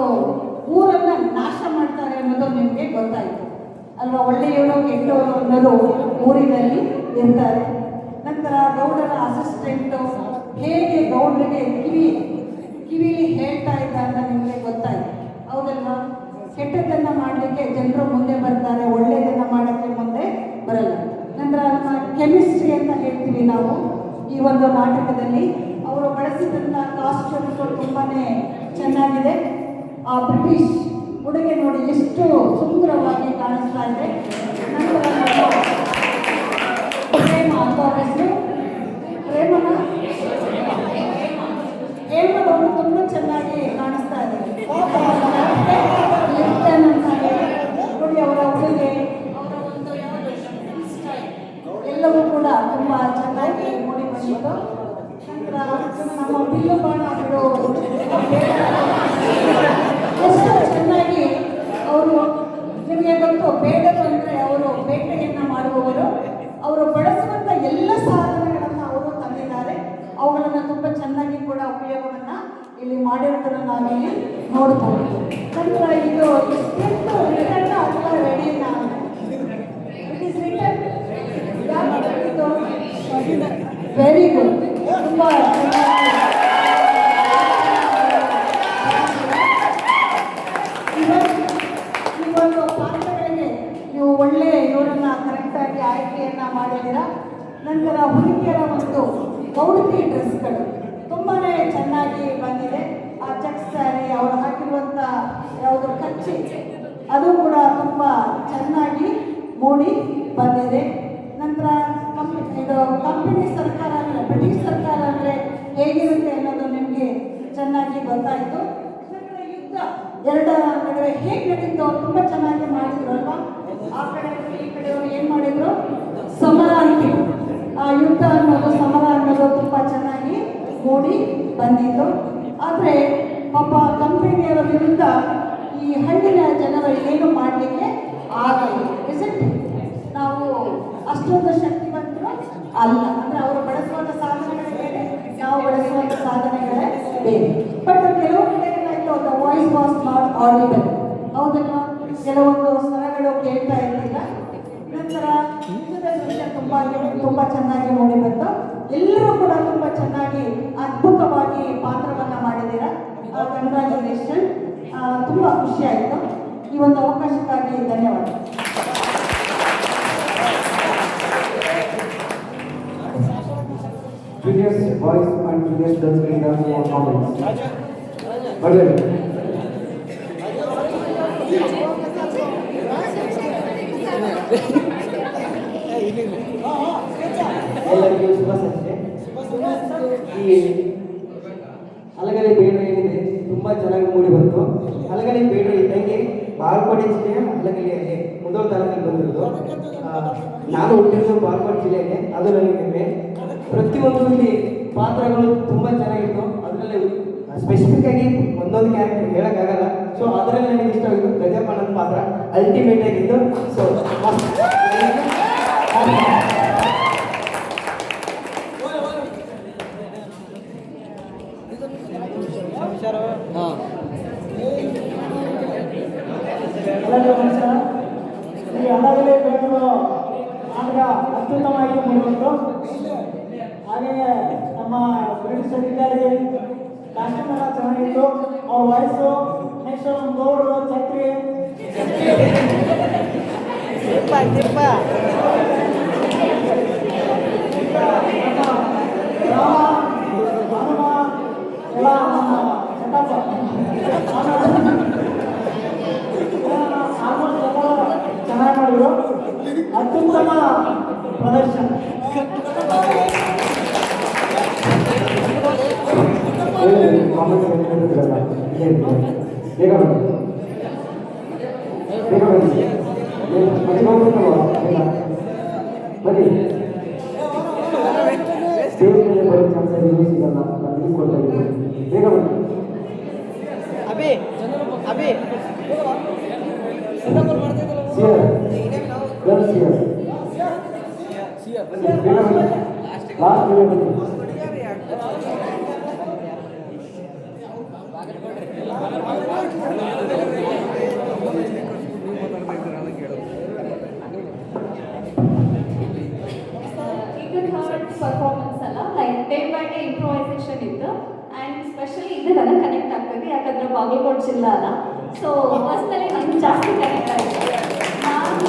Speaker 13: ಊರನ್ನ ನಾಶ ಮಾಡ್ತಾರೆ ಅನ್ನೋದು ನಿಮಗೆ ಗೊತ್ತಾಯಿತು ಅಲ್ವಾ? ಒಳ್ಳೆಯವರು ಕೆಟ್ಟವರು ಅನ್ನೋದು ಊರಿನಲ್ಲಿ ಇರ್ತಾರೆ. ನಂತರ ಗೌಡರ ಅಸಿಸ್ಟೆಂಟು ಹೇಗೆ ಗೌಡರಿಗೆ ಕಿವಿಲಿ ಹೇಳ್ತಾ ಇದ್ದ ಅಂತ ನಿಮಗೆ ಗೊತ್ತಾಯಿತು ಹೌದಲ್ವಾ? ಕೆಟ್ಟದ್ದನ್ನು ಮಾಡಲಿಕ್ಕೆ ಜನರು ಮುಂದೆ ಬರ್ತಾರೆ, ಒಳ್ಳೆಯದನ್ನು ಮಾಡೋಕ್ಕೆ ಮುಂದೆ ಬರಲ್ಲ. ನಂತರ ಕೆಮಿಸ್ಟ್ರಿ ಅಂತ ಹೇಳ್ತೀವಿ ನಾವು ಈ ಒಂದು ನಾಟಕದಲ್ಲಿ. ಅವರು ಬಳಸಿದಂಥ ಕಾಸ್ಟ್ಯೂಮ್ಗಳು ತುಂಬಾ ಚೆನ್ನಾಗಿದೆ. ಆ ಬ್ರಿಟಿಷ್ ಉಡುಗೆ ನೋಡಿ ಎಷ್ಟು ಸುಂದರವಾಗಿ ಕಾಣಿಸ್ತಾ ಇದೆ. ನಂತರ ಪ್ರೇಮ ಅಂತ ಹೆಸರು ಹೇಮದವರು ತುಂಬ ಚೆನ್ನಾಗಿ ಕಾಣಿಸ್ತಾ ಇದೆ. ಲಿಪ್ಟನ್ ಅಂತ ನೋಡಿ ಅವರ ಉಡುಗೆ, ಅವರ ಒಂದು ಎಲ್ಲವೂ ಕೂಡ ತುಂಬ ಚೆನ್ನಾಗಿ ಮೂಡಿ ಬಂದಿತ್ತು. ನಂತರ ನಮ್ಮ ಬಿಲ್ಲು ಬಾಣ ಬಿಡು ಎಷ್ಟು ಚೆನ್ನಾಗಿ ಅವರು, ನಿಮಗೆ ಗೊತ್ತು ಬೇಡರು ಅಂದರೆ ಅವರು ಬೇಟೆಯನ್ನು ಮಾಡುವವರು. ಅವರು ಬಳಸುವಂಥ ಎಲ್ಲ ಸಾಧನಗಳನ್ನು ಅವರು ತಂದಿದ್ದಾರೆ. ಅವುಗಳನ್ನು ತುಂಬ ಚೆನ್ನಾಗಿ ಕೂಡ ಉಪಯೋಗವನ್ನು ಇಲ್ಲಿ ಮಾಡಿರೋದನ್ನು ನಾವಿಲ್ಲಿ ನೋಡ್ಬೋದು. ನಂತರ ಇದು ಎಷ್ಟು ರಿಟರ್ನ್ ಅಥವಾ ರೆಡಿ ನಾನು it is written very good. ತುಂಬ ಈ ಒಂದು ಪಾತ್ರಗಳಿಗೆ ನೀವು ಒಳ್ಳೆ ಇವರನ್ನ ಕರೆಕ್ಟಾಗಿ ಆಯ್ಕೆಯನ್ನು ಮಾಡಿದ್ದೀರಾ. ನಂತರ ಹುಡುಗಿಯರ ಒಂದು ಗೌಡತಿ ಡ್ರೆಸ್ಗಳು ತುಂಬಾ ಚೆನ್ನಾಗಿ ಬಂದಿದೆ. ಆ ಚೆಕ್ ಸ್ಯಾರಿ, ಅವರು ಹಾಕಿರುವಂಥ ಯಾವುದು ಕಚ್ಚಿ, ಅದು ಕೂಡ ತುಂಬ ಚೆನ್ನಾಗಿ ಮೂಡಿ ಬಂದಿದೆ. ನಂತರ ಕಂಪನಿ ಸರ್ಕಾರ ಅಂದರೆ ಬ್ರಿಟಿಷ್ ಸರ್ಕಾರ ಅಂದರೆ ಹೇಗಿರುತ್ತೆ ಅನ್ನೋದು ನಿಮಗೆ ಚೆನ್ನಾಗಿ ಗೊತ್ತಾಯಿತು. ನಂತರ ಯುದ್ಧ ಎರಡರ ನಡುವೆ ಹೇಗೆ ನಡೀತು ತುಂಬ ಚೆನ್ನಾಗಿ ಮಾಡಿದ್ರು ಅಲ್ವಾ? ಆ ಕಡೆಯವರು ಈ ಕಡೆಯವರು ಏನು ಮಾಡಿದ್ರು, ಸಮರ ಅಂತೀವಿ. ಆ ಯುದ್ಧ ಅನ್ನೋದು, ಸಮರ ಅನ್ನೋದು ತುಂಬ ಚೆನ್ನಾಗಿ ಮೂಡಿ ಬಂದಿತ್ತು. ಆದರೆ ಪಾಪ ಕಂಪನಿಯವರ ವಿರುದ್ಧ ಈ ಹಳ್ಳಿನ ಜನರು ಏನು ಮಾಡಲಿಕ್ಕೆ ಆಗಲ್ಲ. ನಾವು ಅಷ್ಟೊಂದು ಶಕ್ತಿವಂತರು ಅಲ್ಲ. ಅಂದರೆ ಅವರು ಬಳಸುವಂಥ ಸಾಧನಗಳೇ ಬೇರೆ, ನಾವು ಬಳಸುವಂಥ ಸಾಧನಗಳೇ ಬೇರೆ. ಬಟ್ ಕೆಲವು ಕಡೆಗಳಾಯಿತು the voice was not audible ಹೌದಲ್ವಾ? ಕೆಲವೊಂದು ಸ್ವರಗಳು ಕೇಳ್ತಾ ಇರಲಿಲ್ಲ. ನಂತರ ಯುದ್ಧದ ದೃಶ್ಯ ತುಂಬ ಚೆನ್ನಾಗಿ ಮೂಡಿ ಬಂತು. ಎಲ್ಲರೂ ಕೂಡ ತುಂಬ ಚೆನ್ನಾಗಿ ಅದ್ಭುತವಾಗಿ ಪಾತ್ರವನ್ನು ಮಾಡಿದ್ದೀರಾ. ಕಂಗ್ರ್ಯಾಚುಲೇಷನ್. ತುಂಬ ಖುಷಿಯಾಯಿತು. ಈ ಒಂದು ಅವಕಾಶಕ್ಕಾಗಿ ಧನ್ಯವಾದ.
Speaker 6: Juniors boys and juniors girls in the performance.
Speaker 5: ಎಲ್ಲರಿಗೂ ಶುಭ ಸಂಜೆ. ಈ ಹಲಗಲಿ ಬೇಡ್ರೆ ಏನಿದೆ ತುಂಬಾ ಚೆನ್ನಾಗಿ ಮೂಡಿ ಬಂತು. ಹಲಗಲಿ ಬೇಡ್ರೆ ಇದ್ದಂಗೆ ಬಾಗಲಕೋಟೆ ಜಿಲ್ಲೆಯ ಹಲಗಲಿಯಲ್ಲಿ ಮುಧೋಳ ತಾಲೂಕಿಗೆ ಬಂದಿರೋದು. ನಾನು ಹುಟ್ಟಿದ್ದು ಬಾಗಲಕೋಟೆ ಜಿಲ್ಲೆಯಲ್ಲಿ, ಅದು ನನಗೆ ಹೆಮ್ಮೆ. ಪ್ರತಿಯೊಂದು ಇಲ್ಲಿ ಪಾತ್ರಗಳು ತುಂಬಾ ಚೆನ್ನಾಗಿತ್ತು. ಅದರಲ್ಲಿ ಸ್ಪೆಸಿಫಿಕ್ ಆಗಿ ಒಂದೊಂದು ಕ್ಯಾರೆಕ್ಟರ್ ಹೇಳಕ್ಕಾಗಲ್ಲ. ಸೊ ಅದರಲ್ಲಿ ನನಗೆ ಇಷ್ಟ ಆಗಿದ್ದು ಗಜಪ್ಪಣ್ಣನ ಪಾತ್ರ ಅಲ್ಟಿಮೇಟ್ ಆಗಿತ್ತು. ಸೊ
Speaker 6: ಈ ಹಲಗಲಿ ಬೇಡರು ನಾಟಕ ಅತ್ಯುತ್ತಮವಾಗಿ ಮೂಡಿಬಂತು. ಹಾಗೆಯೇ ನಮ್ಮ ಬ್ರಿಟಿಷ್ ಅಧಿಕಾರಿ ಕಾಸ್ಟ್ಯೂಮ್ ಎಲ್ಲ ಚೆನ್ನಾಗಿತ್ತು. ಅವ್ರ ವಾಯ್ಸು, ನೆಕ್ಸ್ಟ್ ನಮ್ಮ ಗೌಡರು ಛತ್ರಿ ಚೆನ್ನಾಗಿ ಮಾಡಿದ್ರು. ಅತ್ಯುತ್ತಮ ಪ್ರದರ್ಶನ. ಬೇಗ ಬನ್ನಿ. ಎಲ್ಲೂ ಸಿಗಲ್ಲ ನನಗೆ ಗೊತ್ತಾಗಿದೆ. ಬೇಗ ಬನ್ನಿ.
Speaker 12: ಅಭಿ ಅಭಿ
Speaker 6: ಸಿಯರ್ ಗರ್ಲ್ ಸಿಯರ್ ಬೇಗ ಬನ್ನಿ. ಲಾಸ್ಟ್ ಬೇಗ ಬನ್ನಿ.
Speaker 8: ಇದು ಥರ್ಡ್ ಪರ್ಫಾರ್ಮೆನ್ಸ್ ಅಲ್ಲ, like day by day improvisation ಇತ್ತು. ಆ್ಯಂಡ್ ಸ್ಪೆಷಲಿ ಇದು ನನಗೆ ಕನೆಕ್ಟ್ ಆಗ್ತದೆ, ಯಾಕಂದರೆ ಬಾಗಲಕೋಟೆ ಜಿಲ್ಲಾ ಅಲ್ಲ. ಸೊ ಪರ್ಸ್ನಲಿ ನನಗೆ ಜಾಸ್ತಿ ಕನೆಕ್ಟ್ ಆಗಿದೆ. ನಾನು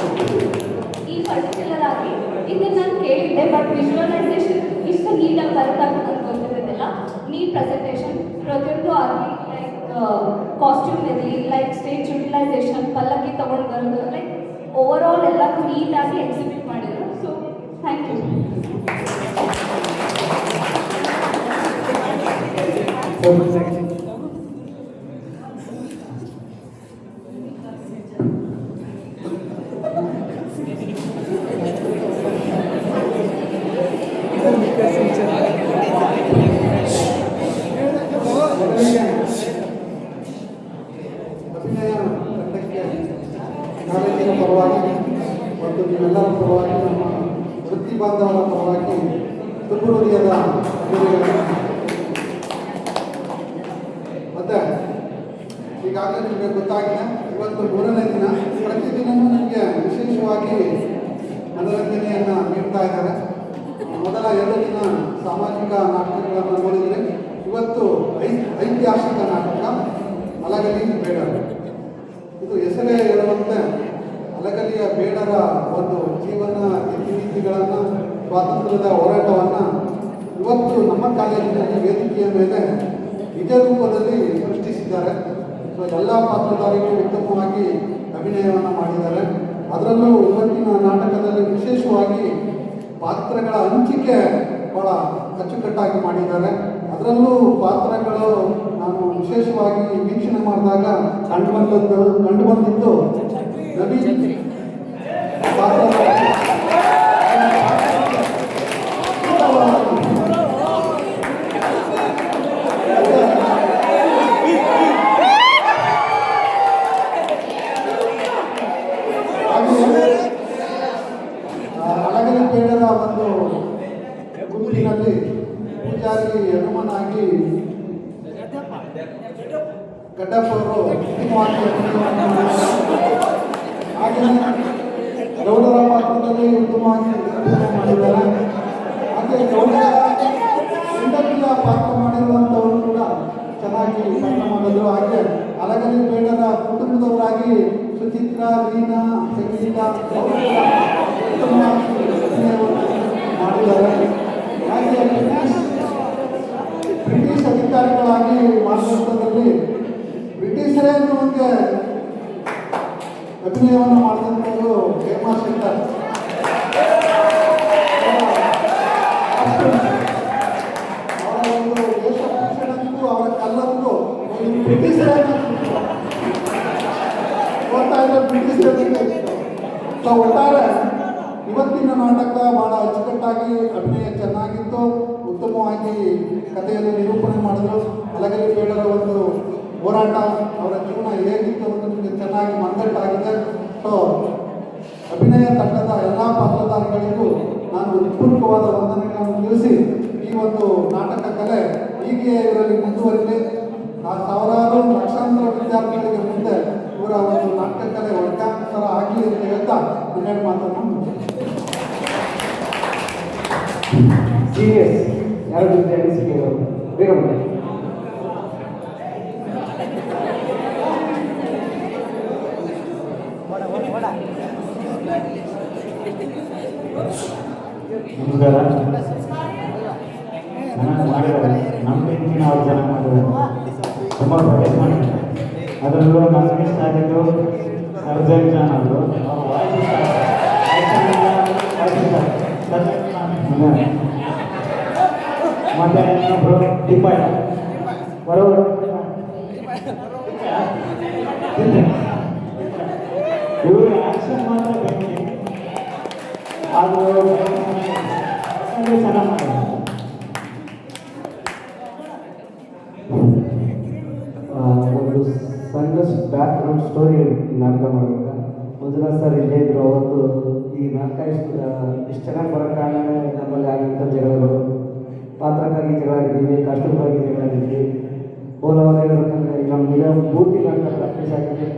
Speaker 8: ಈ ಪರ್ಟಿಕ್ಯುಲರ್ ಆಗಿ ಇದನ್ನು ನಾನು ಕೇಳಿದ್ದೆ, ಬಟ್ ವಿಜುವಲೈಸೇಷನ್ ಇಷ್ಟು ನೀಟಾಗಿ ಬರುತ್ತೆ ಅಂತ ನನಗೆ ಗೊತ್ತಿರೋದಿಲ್ಲ. ನೀಟ್ ಪ್ರೆಸೆಂಟೇಷನ್ ಪ್ರತಿಯೊಂದು ಆಗಲಿ, ಲೈಕ್ ಕಾಸ್ಟ್ಯೂಮ್ ಇರಲಿ, ಲೈಕ್ ಸ್ಟೇಜ್ ಯುಟಿಲೈಸೇಷನ್, ಪಲ್ಲಕ್ಕಿ ತೊಗೊಂಡು ಬರೋದು, ಲೈಕ್ ಓವರ್ ಆಲ್ ಎಲ್ಲರೂ ನೀಟಾಗಿ ಎಕ್ಸಿಬಿಟ್ ಮಾಡಿದರು. So thank you.
Speaker 6: ಅಭಿನಯ ತಂಡಕ್ಕೆ ಕಾಲೇಜಿನ ಪರವಾಗಿ ಮತ್ತು ನಿಮ್ಮೆಲ್ಲರ ಪರವಾಗಿ, ನಮ್ಮ ವೃತ್ತಿ ಬಾಂಧವರ ಪರವಾಗಿ ತುಂಬ ಹೃದಯದ ಅಭಿನಂದನೆಗಳು. ಮತ್ತೆ ಈಗಾಗಲೇ ನಿಮಗೆ ಗೊತ್ತಾಗಿದೆ, ಇವತ್ತು 3ನೇ ದಿನ. ಪ್ರತಿದಿನವೂ ನಿಮಗೆ ವಿಶೇಷವಾಗಿ ಮನರಂಜನೆಯನ್ನು ನೀಡ್ತಾ ಇದ್ದಾರೆ. ಮೊದಲ 2 ದಿನ ಸಾಮಾಜಿಕ ನಾಟಕಗಳನ್ನು ನೋಡಿದರೆ, ಇವತ್ತು ಐತಿಹಾಸಿಕ ನಾಟಕ ಅಲಗಲಿ ಬೇಡರ. ಇದು ಹೆಸರೇ ಹೇಳುವಂತೆ ಅಲಗಲಿಯ ಬೇಡರ ಒಂದು ಜೀವನ ರೀತಿಗಳನ್ನು, ಸ್ವಾತಂತ್ರ್ಯದ ಹೋರಾಟವನ್ನು ಇವತ್ತು ನಮ್ಮ ಕಾಲೇಜಿನಲ್ಲಿ ವೇದಿಕೆಯ ಮೇಲೆ ನಿಜ ರೂಪದಲ್ಲಿ ಸೃಷ್ಟಿಸಿದ್ದಾರೆ. ಸೊ ಎಲ್ಲ ಪಾತ್ರಧಾರಿಗಳು ಉತ್ತಮವಾಗಿ ಅಭಿನಯವನ್ನು ಮಾಡಿದ್ದಾರೆ. ಅದರಲ್ಲೂ ಇವತ್ತಿನ ನಾಟಕದಲ್ಲಿ ವಿಶೇಷವಾಗಿ ಪಾತ್ರಗಳ ಹಂಚಿಕೆ ಭಾಳ ಅಚ್ಚುಕಟ್ಟಾಗಿ ಮಾಡಿದ್ದಾರೆ. ಅದರಲ್ಲೂ ಪಾತ್ರಗಳು ನಾನು ವಿಶೇಷವಾಗಿ ವೀಕ್ಷಣೆ ಮಾಡಿದಾಗ ಕಂಡು ಬಂದಿದ್ದು ನವೀನ್ ಪಾತ್ರ. ಅಲಗಲಿ ಬೇಡರ ಒಂದು ಗುಂಪಿನಲ್ಲಿ ಪೂಜಾರಿ ಹನುಮನಾಗಿ ಗಡ್ಡಪ್ಪ ಅವರು ಹಾಗೆಯೇ ಗೌಡರ ಪಾತ್ರದಲ್ಲಿ ಉತ್ತಮವಾಗಿ ಮಾಡಿದ್ದಾರೆ. ಹಾಗೆ ಗೌಡರ ಹೆಂಡತಿಯ ಪಾತ್ರ ಮಾಡಿರುವಂಥವರು ಕೂಡ ಚೆನ್ನಾಗಿ ಪಾತ್ರ ಮಾಡಿದ್ರು. ಹಾಗೆ ಅಲಗಲಿ ಬೇಡರ ಕುಟುಂಬದವರಾಗಿ ಸುಚಿತ್ರಾ, ರೀನಾ, ಸಂಗೀತಾ ಉತ್ತಮವಾಗಿ ಮಾಡಿದ್ದಾರೆ. ಹಾಗೆ ಬ್ರಿಟಿಷ್ ಅಧಿಕಾರಿಗಳಾಗಿ ಮಾರ್ಗದರ್ಶನದಲ್ಲಿ ಬ್ರಿಟಿಷರೇ ನಮಗೆ ಅಭಿನಯವನ್ನು ಮಾಡಿದಂಥದ್ದು ಹೇಮಾ ಶಂಕರ್. ಅವರ ಒಂದು ದೇಶಭೂಷಣಕ್ಕೂ ಅವರ ಕಲ್ಲಕ್ಕೂ ಒಂದು ಬ್ರಿಟಿಷರೇ ಗೊತ್ತಾ ಇದೆ, ಬ್ರಿಟಿಷರೇ. ಸೊ ಒಟ್ಟಾರೆ ಇವತ್ತಿನ ನಾಟಕ ಬಹಳ ಅಚ್ಚುಕಟ್ಟಾಗಿ ಅಭಿನಯ ಚೆನ್ನಾಗಿತ್ತು. ಉತ್ತಮವಾಗಿ ಕಥೆಯನ್ನು ನಿರೂಪಣೆ ಮಾಡಿದ್ರು. ಅಲಗಲಿ ಬೇಡರ ಒಂದು ಹೋರಾಟ, ಅವರ ಜೀವನ ಹೇಗಿತ್ತು ಅನ್ನೋದು ನಿಮಗೆ ಚೆನ್ನಾಗಿ ಮಂದಟ್ಟಾಗಿದೆ. ಸೊ ಅಭಿನಯ ತಂಡದ ಎಲ್ಲ ಪಾತ್ರಧಾರಿಗಳಿಗೂ ನಾನು ಹೃತ್ಪೂರ್ವಕವಾದ ವಂದನೆಗಳನ್ನು ತಿಳಿಸಿ, ಈ ಒಂದು ನಾಟಕ ಕಲೆ ಹೀಗೆ ಇವರಲ್ಲಿ ಮುಂದುವರಿಲಿ. ಸಾವಿರಾರು ಲಕ್ಷಾಂತರ ವಿದ್ಯಾರ್ಥಿಗಳಿಗೆ ಮುಂದೆ ಇವರ ಒಂದು ನಾಟಕ ಕಲೆ ವರ್ಗಾಂತರ ಆಗಲಿ ಅಂತ ಹೇಳ್ತಾ ಹನ್ನೆರಡು ಮಾತನ್ನು
Speaker 12: ಸೀರಿಯಸ್ ಯಾರು ಜೊತೆ ಅನಿಸಿಕೆ ಬೇಗ ಬನ್ನಿ.
Speaker 5: ನಮಸ್ಕಾರ. ಚೆನ್ನಾಗಿ ಮಾಡಿದ್ದಾರೆ. ನಮ್ಮ ಹಿಂದಿನ ಅವ್ರು ಚೆನ್ನಾಗಿ ಮಾಡಿದ್ದಾರೆ. ತುಂಬ ಪ್ರಯತ್ನ ಮಾಡಿದ್ದಾರೆ. ಅದರಲ್ಲೂ ನಮಗೆ ಇಷ್ಟ ಆಗಿದ್ದು ಸರ್ಜನ್ ಜಾನ್ ಅವರು. ಅವ್ರ ವಾಯ್ಸ್ ಇಷ್ಟ ಮತ್ತೆ ಇನ್ನೊಬ್ರು ಟಿಪ್ಪಯ್ಯ ಬರೋರು. ಇವರು ಆಕ್ಷನ್ ಮಾತ್ರ ಬೇಕು, ಅದು ಚೆನ್ನಾಗಿ ಮಾಡಿದ್ದಾರೆ.
Speaker 6: ಬ್ಯಾಕ್ಗ್ರೌಂಡ್ ಸ್ಟೋರಿ ನಾಟಕ ಮಾಡುವಾಗ ಮಂಜುನಾಥ್ ಸರ್ ಇಲ್ಲೇ ಇದ್ರು. ಅವತ್ತು ಈ ನಾಟಕ ಇಷ್ಟು ಚೆನ್ನಾಗಿ ಬರೋ ಕಾರಣ ನಮ್ಮಲ್ಲಿ ಆಗಿದ್ದ ಜಗಳಗಳು, ಪಾತ್ರಕ್ಕಾಗಿ ಜಗಳ ಆಡಿದ್ದೀವಿ, ಕಾಸ್ಟ್ಯೂಮ್ಗಾಗಿ ಜಗಳ ಆಡಿದ್ವಿ. ಓಲವಾಗ ಹೇಳ್ಬೇಕಂದ್ರೆ ಈಗ ನಮಗೆ ಪೂರ್ತಿ ನಾಟಕ ಪ್ರಾಕ್ಟೀಸ್ ಆಗಿದೆ.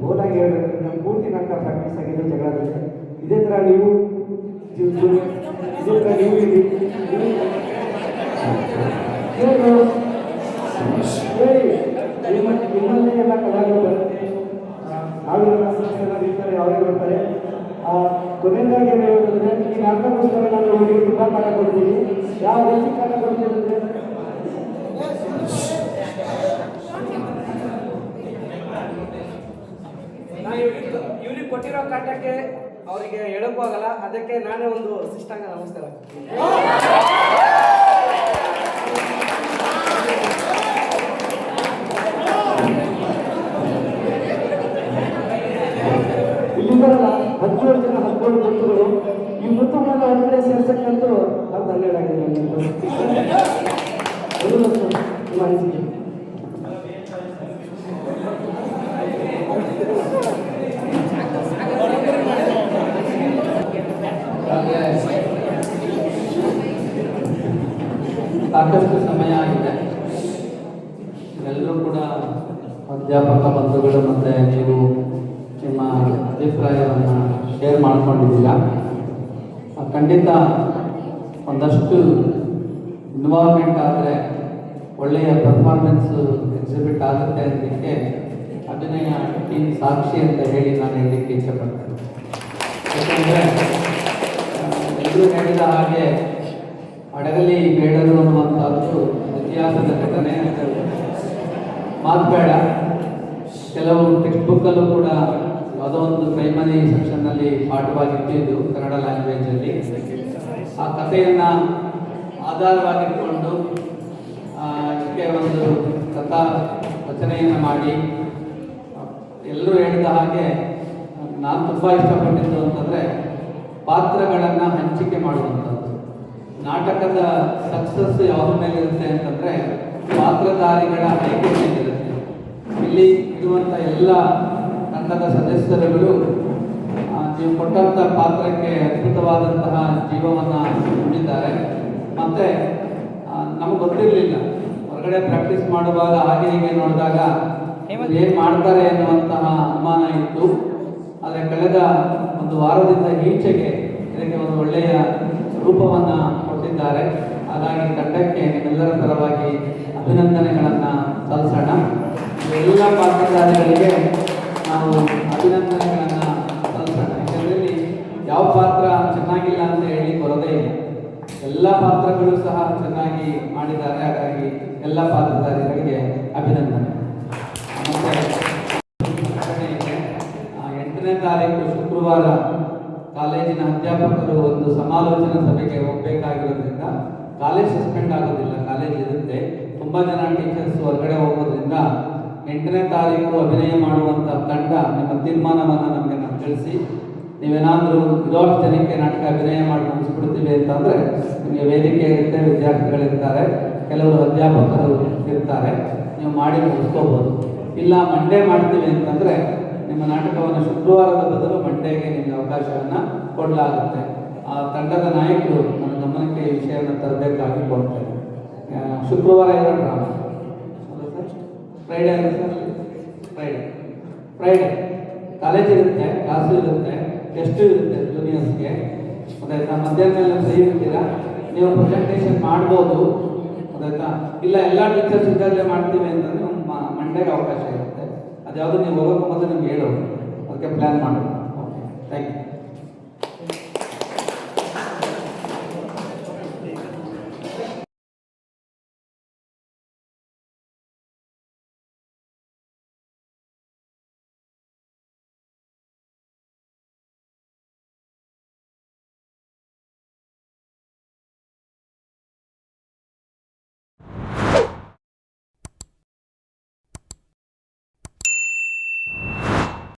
Speaker 6: ಓಲಾಗಿ ಹೇಳ್ಬೇಕಂದ್ರೆ ನಮ್ಮ ಪೂರ್ತಿ ನಾಟಕ ಪ್ರಾಕ್ಟೀಸ್ ಆಗಿದೆ, ಜಗಳ ಆಗಿದೆ. ಇದೇ ಥರ ನೀವು ನಿಮ್ಮಲ್ಲೇ ಎಲ್ಲ ಕಲಾವಿದರು ಬರುತ್ತೆ, ಇರ್ತಾರೆ, ಅವರೇ ಬರ್ತಾರೆ. ಕೊನೆಯದಾಗಿ ಏನು ಹೇಳೋದಂದ್ರೆ ಈ ನಾಟಕಕ್ಕೋಸ್ಕರ ನಾನು ಅವರಿಗೆ ತುಂಬ ಕಾಲ ಕೊಡ್ತೀನಿ. ಯಾವ ರೀತಿ ಕಾಲ ಕೊಡ್ತೀನಿ ಅಂದರೆ
Speaker 12: ಇವ್ರಿಗೆ ಕೊಟ್ಟಿರೋ ಕಾಟಕ್ಕೆ ಅವರಿಗೆ ಹೇಳಕ್ಕೂ ಆಗಲ್ಲ. ಅದಕ್ಕೆ ನಾನೇ ಒಂದು ಶಿಷ್ಟಾಂಗ ನಮಸ್ಕಾರ.
Speaker 6: ಇಲ್ಲಿಂದಲ್ಲ 17 ಜನ 17 ಮಕ್ಕಳು ಈ ಮೃತವನ್ನೆಲ್ಲ ಹೊರಗಡೆ ಸೇರ್ಸಕ್ಕಂತೂ ಅದು 12 ಆಗಿದೆ ನನಗಂತೂ. ನಿಮ್ಮ ಅನಿಸಿಕೆ?
Speaker 14: ಸಾಕಷ್ಟು ಸಮಯ ಆಗಿದೆ. ಎಲ್ಲರೂ ಕೂಡ ಅಧ್ಯಾಪಕ ಬಂಧುಗಳು ಮತ್ತು ನೀವು ನಿಮ್ಮ ಅಭಿಪ್ರಾಯವನ್ನು ಶೇರ್ ಮಾಡ್ಕೊಂಡಿದ್ದೀರಾ. ಖಂಡಿತ ಒಂದಷ್ಟು ಇನ್ವಾಲ್ವ್ಮೆಂಟ್ ಆದರೆ ಒಳ್ಳೆಯ ಪರ್ಫಾರ್ಮೆನ್ಸ್ ಎಕ್ಸಿಬಿಟ್ ಆಗುತ್ತೆ ಅನ್ನೋದಕ್ಕೆ ಅಭಿನಯ ಟೀಮ್ ಸಾಕ್ಷಿ ಅಂತ ಹೇಳಿ ನಾನು ಹೇಳಲಿಕ್ಕೆ ಇಷ್ಟಪಡ್ತೇನೆ. ಯಾಕೆಂದರೆ ಎಲ್ಲರೂ ಹೇಳಿದ ಹಾಗೆ ಹಡಗಲಿ ಬೇಡರು ಅನ್ನುವಂಥದ್ದು ಇತಿಹಾಸದ ಘಟನೆ. ಮಾತು ಬೇಡ, ಕೆಲವು ಟೆಕ್ಸ್ಟ್ ಬುಕ್ಕಲ್ಲೂ ಕೂಡ ಯಾವುದೋ ಒಂದು ಪ್ರೈಮರಿ ಸೆಕ್ಷನ್ನಲ್ಲಿ ಪಾಠವಾಗಿದ್ದು ಕನ್ನಡ ಲ್ಯಾಂಗ್ವೇಜಲ್ಲಿ ಆ ಕಥೆಯನ್ನು ಆಧಾರವಾಗಿಟ್ಕೊಂಡು ಇದಕ್ಕೆ ಒಂದು ಕಥಾ ರಚನೆಯನ್ನು ಮಾಡಿ ಎಲ್ಲರೂ ಹೇಳಿದ ಹಾಗೆ ನಾನು ತುಂಬ ಇಷ್ಟಪಟ್ಟಿದ್ದು ಅಂತಂದರೆ ಪಾತ್ರಗಳನ್ನು ಹಂಚಿಕೆ ಮಾಡುವಂಥದ್ದು. ನಾಟಕದ ಸಕ್ಸಸ್ ಯಾವುದ್ರ ಮೇಲೆ ಇರುತ್ತೆ ಅಂತಂದರೆ ಪಾತ್ರಧಾರಿಗಳ ಆಯ್ಕೆ ಮೇಲಿರುತ್ತೆ. ಇಲ್ಲಿ ಇರುವಂಥ ಎಲ್ಲ ತಂಡದ ಸದಸ್ಯರುಗಳು ನೀವು ಕೊಟ್ಟಂಥ ಪಾತ್ರಕ್ಕೆ ಅದ್ಭುತವಾದಂತಹ ಜೀವವನ್ನು ಹೊಂದಿದ್ದಾರೆ. ಮತ್ತು ನಮಗೆ ಗೊತ್ತಿರಲಿಲ್ಲ, ಹೊರಗಡೆ ಪ್ರಾಕ್ಟೀಸ್ ಮಾಡುವಾಗ ಹಾಗೆ ಹೀಗೆ ನೋಡಿದಾಗ ಏನು ಮಾಡ್ತಾರೆ ಎನ್ನುವಂತಹ ಅನುಮಾನ ಇತ್ತು. ಆದರೆ ಕಳೆದ ಒಂದು ವಾರದಿಂದ ಈಚೆಗೆ ಇದಕ್ಕೆ ಒಂದು ಒಳ್ಳೆಯ ರೂಪವನ್ನು ಕೊಟ್ಟಿದ್ದಾರೆ. ಹಾಗಾಗಿ ತಂಡಕ್ಕೆ ನಿಮ್ಮೆಲ್ಲರ ಪರವಾಗಿ ಅಭಿನಂದನೆಗಳನ್ನು ಸಲ್ಲಿಸೋಣ. ಎಲ್ಲ ಪಾತ್ರಧಾರಿಗಳಿಗೆ ನಾವು ಅಭಿನಂದನೆಗಳನ್ನು ಸಲ್ಲಿಸೋಣ. ಯಾಕಂದರೆ ಯಾವ ಪಾತ್ರ ಚೆನ್ನಾಗಿಲ್ಲ ಅಂತ ಹೇಳಿ ಬರೋದೇ ಇಲ್ಲ, ಎಲ್ಲ ಪಾತ್ರಗಳು ಸಹ ಚೆನ್ನಾಗಿ ಮಾಡಿದ್ದಾರೆ. ಹಾಗಾಗಿ ಎಲ್ಲ ಪಾತ್ರಧಾರಿಗಳಿಗೆ ಅಭಿನಂದನೆ. ಮತ್ತು 8ನೇ ತಾರೀಕು ಶುಕ್ರವಾರ ಕಾಲೇಜಿನ ಅಧ್ಯಾಪಕರು ಒಂದು ಸಮಾಲೋಚನಾ ಸಭೆಗೆ ಹೋಗಬೇಕಾಗಿರೋದ್ರಿಂದ ಕಾಲೇಜ್ ಸಸ್ಪೆಂಡ್ ಆಗೋದಿಲ್ಲ, ಕಾಲೇಜ್ ಇರುತ್ತೆ. ತುಂಬ ಜನ ಟೀಚರ್ಸ್ ಹೊರಗಡೆ ಹೋಗೋದ್ರಿಂದ 8ನೇ ತಾರೀಕು ಅಭಿನಯ ಮಾಡುವಂಥ ತಂಡ ನಿಮ್ಮ ತೀರ್ಮಾನವನ್ನು ನಮಗೆ ತಿಳಿಸಿ. ನೀವೇನಾದರೂ ಇರೋಷ್ಟು ಜನಕ್ಕೆ ನಾಟಕ ಅಭಿನಯ ಮಾಡಿ ಮುಗಿಸ್ಬಿಡ್ತೀವಿ ಅಂತಂದರೆ ನಿಮಗೆ ವೇದಿಕೆ ಇರುತ್ತೆ, ವಿದ್ಯಾರ್ಥಿಗಳಿರ್ತಾರೆ, ಕೆಲವರು ಅಧ್ಯಾಪಕರು ಇರ್ತಾರೆ, ನೀವು ಮಾಡಿ ಮುಗಿಸ್ಕೋಬೋದು. ಇಲ್ಲ ಮಂಡೇ ಮಾಡ್ತೀವಿ ಅಂತಂದರೆ ನಿಮ್ಮ ನಾಟಕವನ್ನು ಶುಕ್ರವಾರದ ಬದಲು ಮಂಡೇಗೆ ನಿಮಗೆ ಅವಕಾಶವನ್ನು ಕೊಡಲಾಗುತ್ತೆ. ಆ ತಂಡದ ನಾಯಕರು ನನ್ನ ಗಮನಕ್ಕೆ ಈ ವಿಷಯವನ್ನು ತರಬೇಕಾಗಿ ಕೊಡ್ತಾರೆ. ಶುಕ್ರವಾರ ಇರೋ ಡ್ರಾಮಾ ಫ್ರೈಡೇ ಫ್ರೈಡೇ ಕಾಲೇಜ್ ಇರುತ್ತೆ, ಕ್ಲಾಸು ಇರುತ್ತೆ, ಟೆಸ್ಟು ಇರುತ್ತೆ ಜೂನಿಯರ್ಸ್ಗೆ. ಅದಾಯ್ತಾ? ಮಧ್ಯಾಹ್ನ ಫ್ರೀ ಇರ್ತೀರಾ, ನೀವು ಪ್ರೆಸೆಂಟೇಷನ್ ಮಾಡ್ಬೋದು. ಅದಾಯ್ತಾ? ಇಲ್ಲ ಎಲ್ಲ ಟೀಚರ್ಸ್ ಇದ್ದಾಗಲೇ ಮಾಡ್ತೀವಿ ಅಂತಂದರೆ ಮಂಡೇಗೆ ಅವಕಾಶ ಇರುತ್ತೆ. ಅದ್ಯಾವುದು ನೀವು ಹೋಗೋಕ್ಕೆ ಮೊದಲು ನಿಮ್ಗೆ ಹೇಳೋದು, ಅದಕ್ಕೆ ಪ್ಲ್ಯಾನ್ ಮಾಡೋದು. Okay, thank you.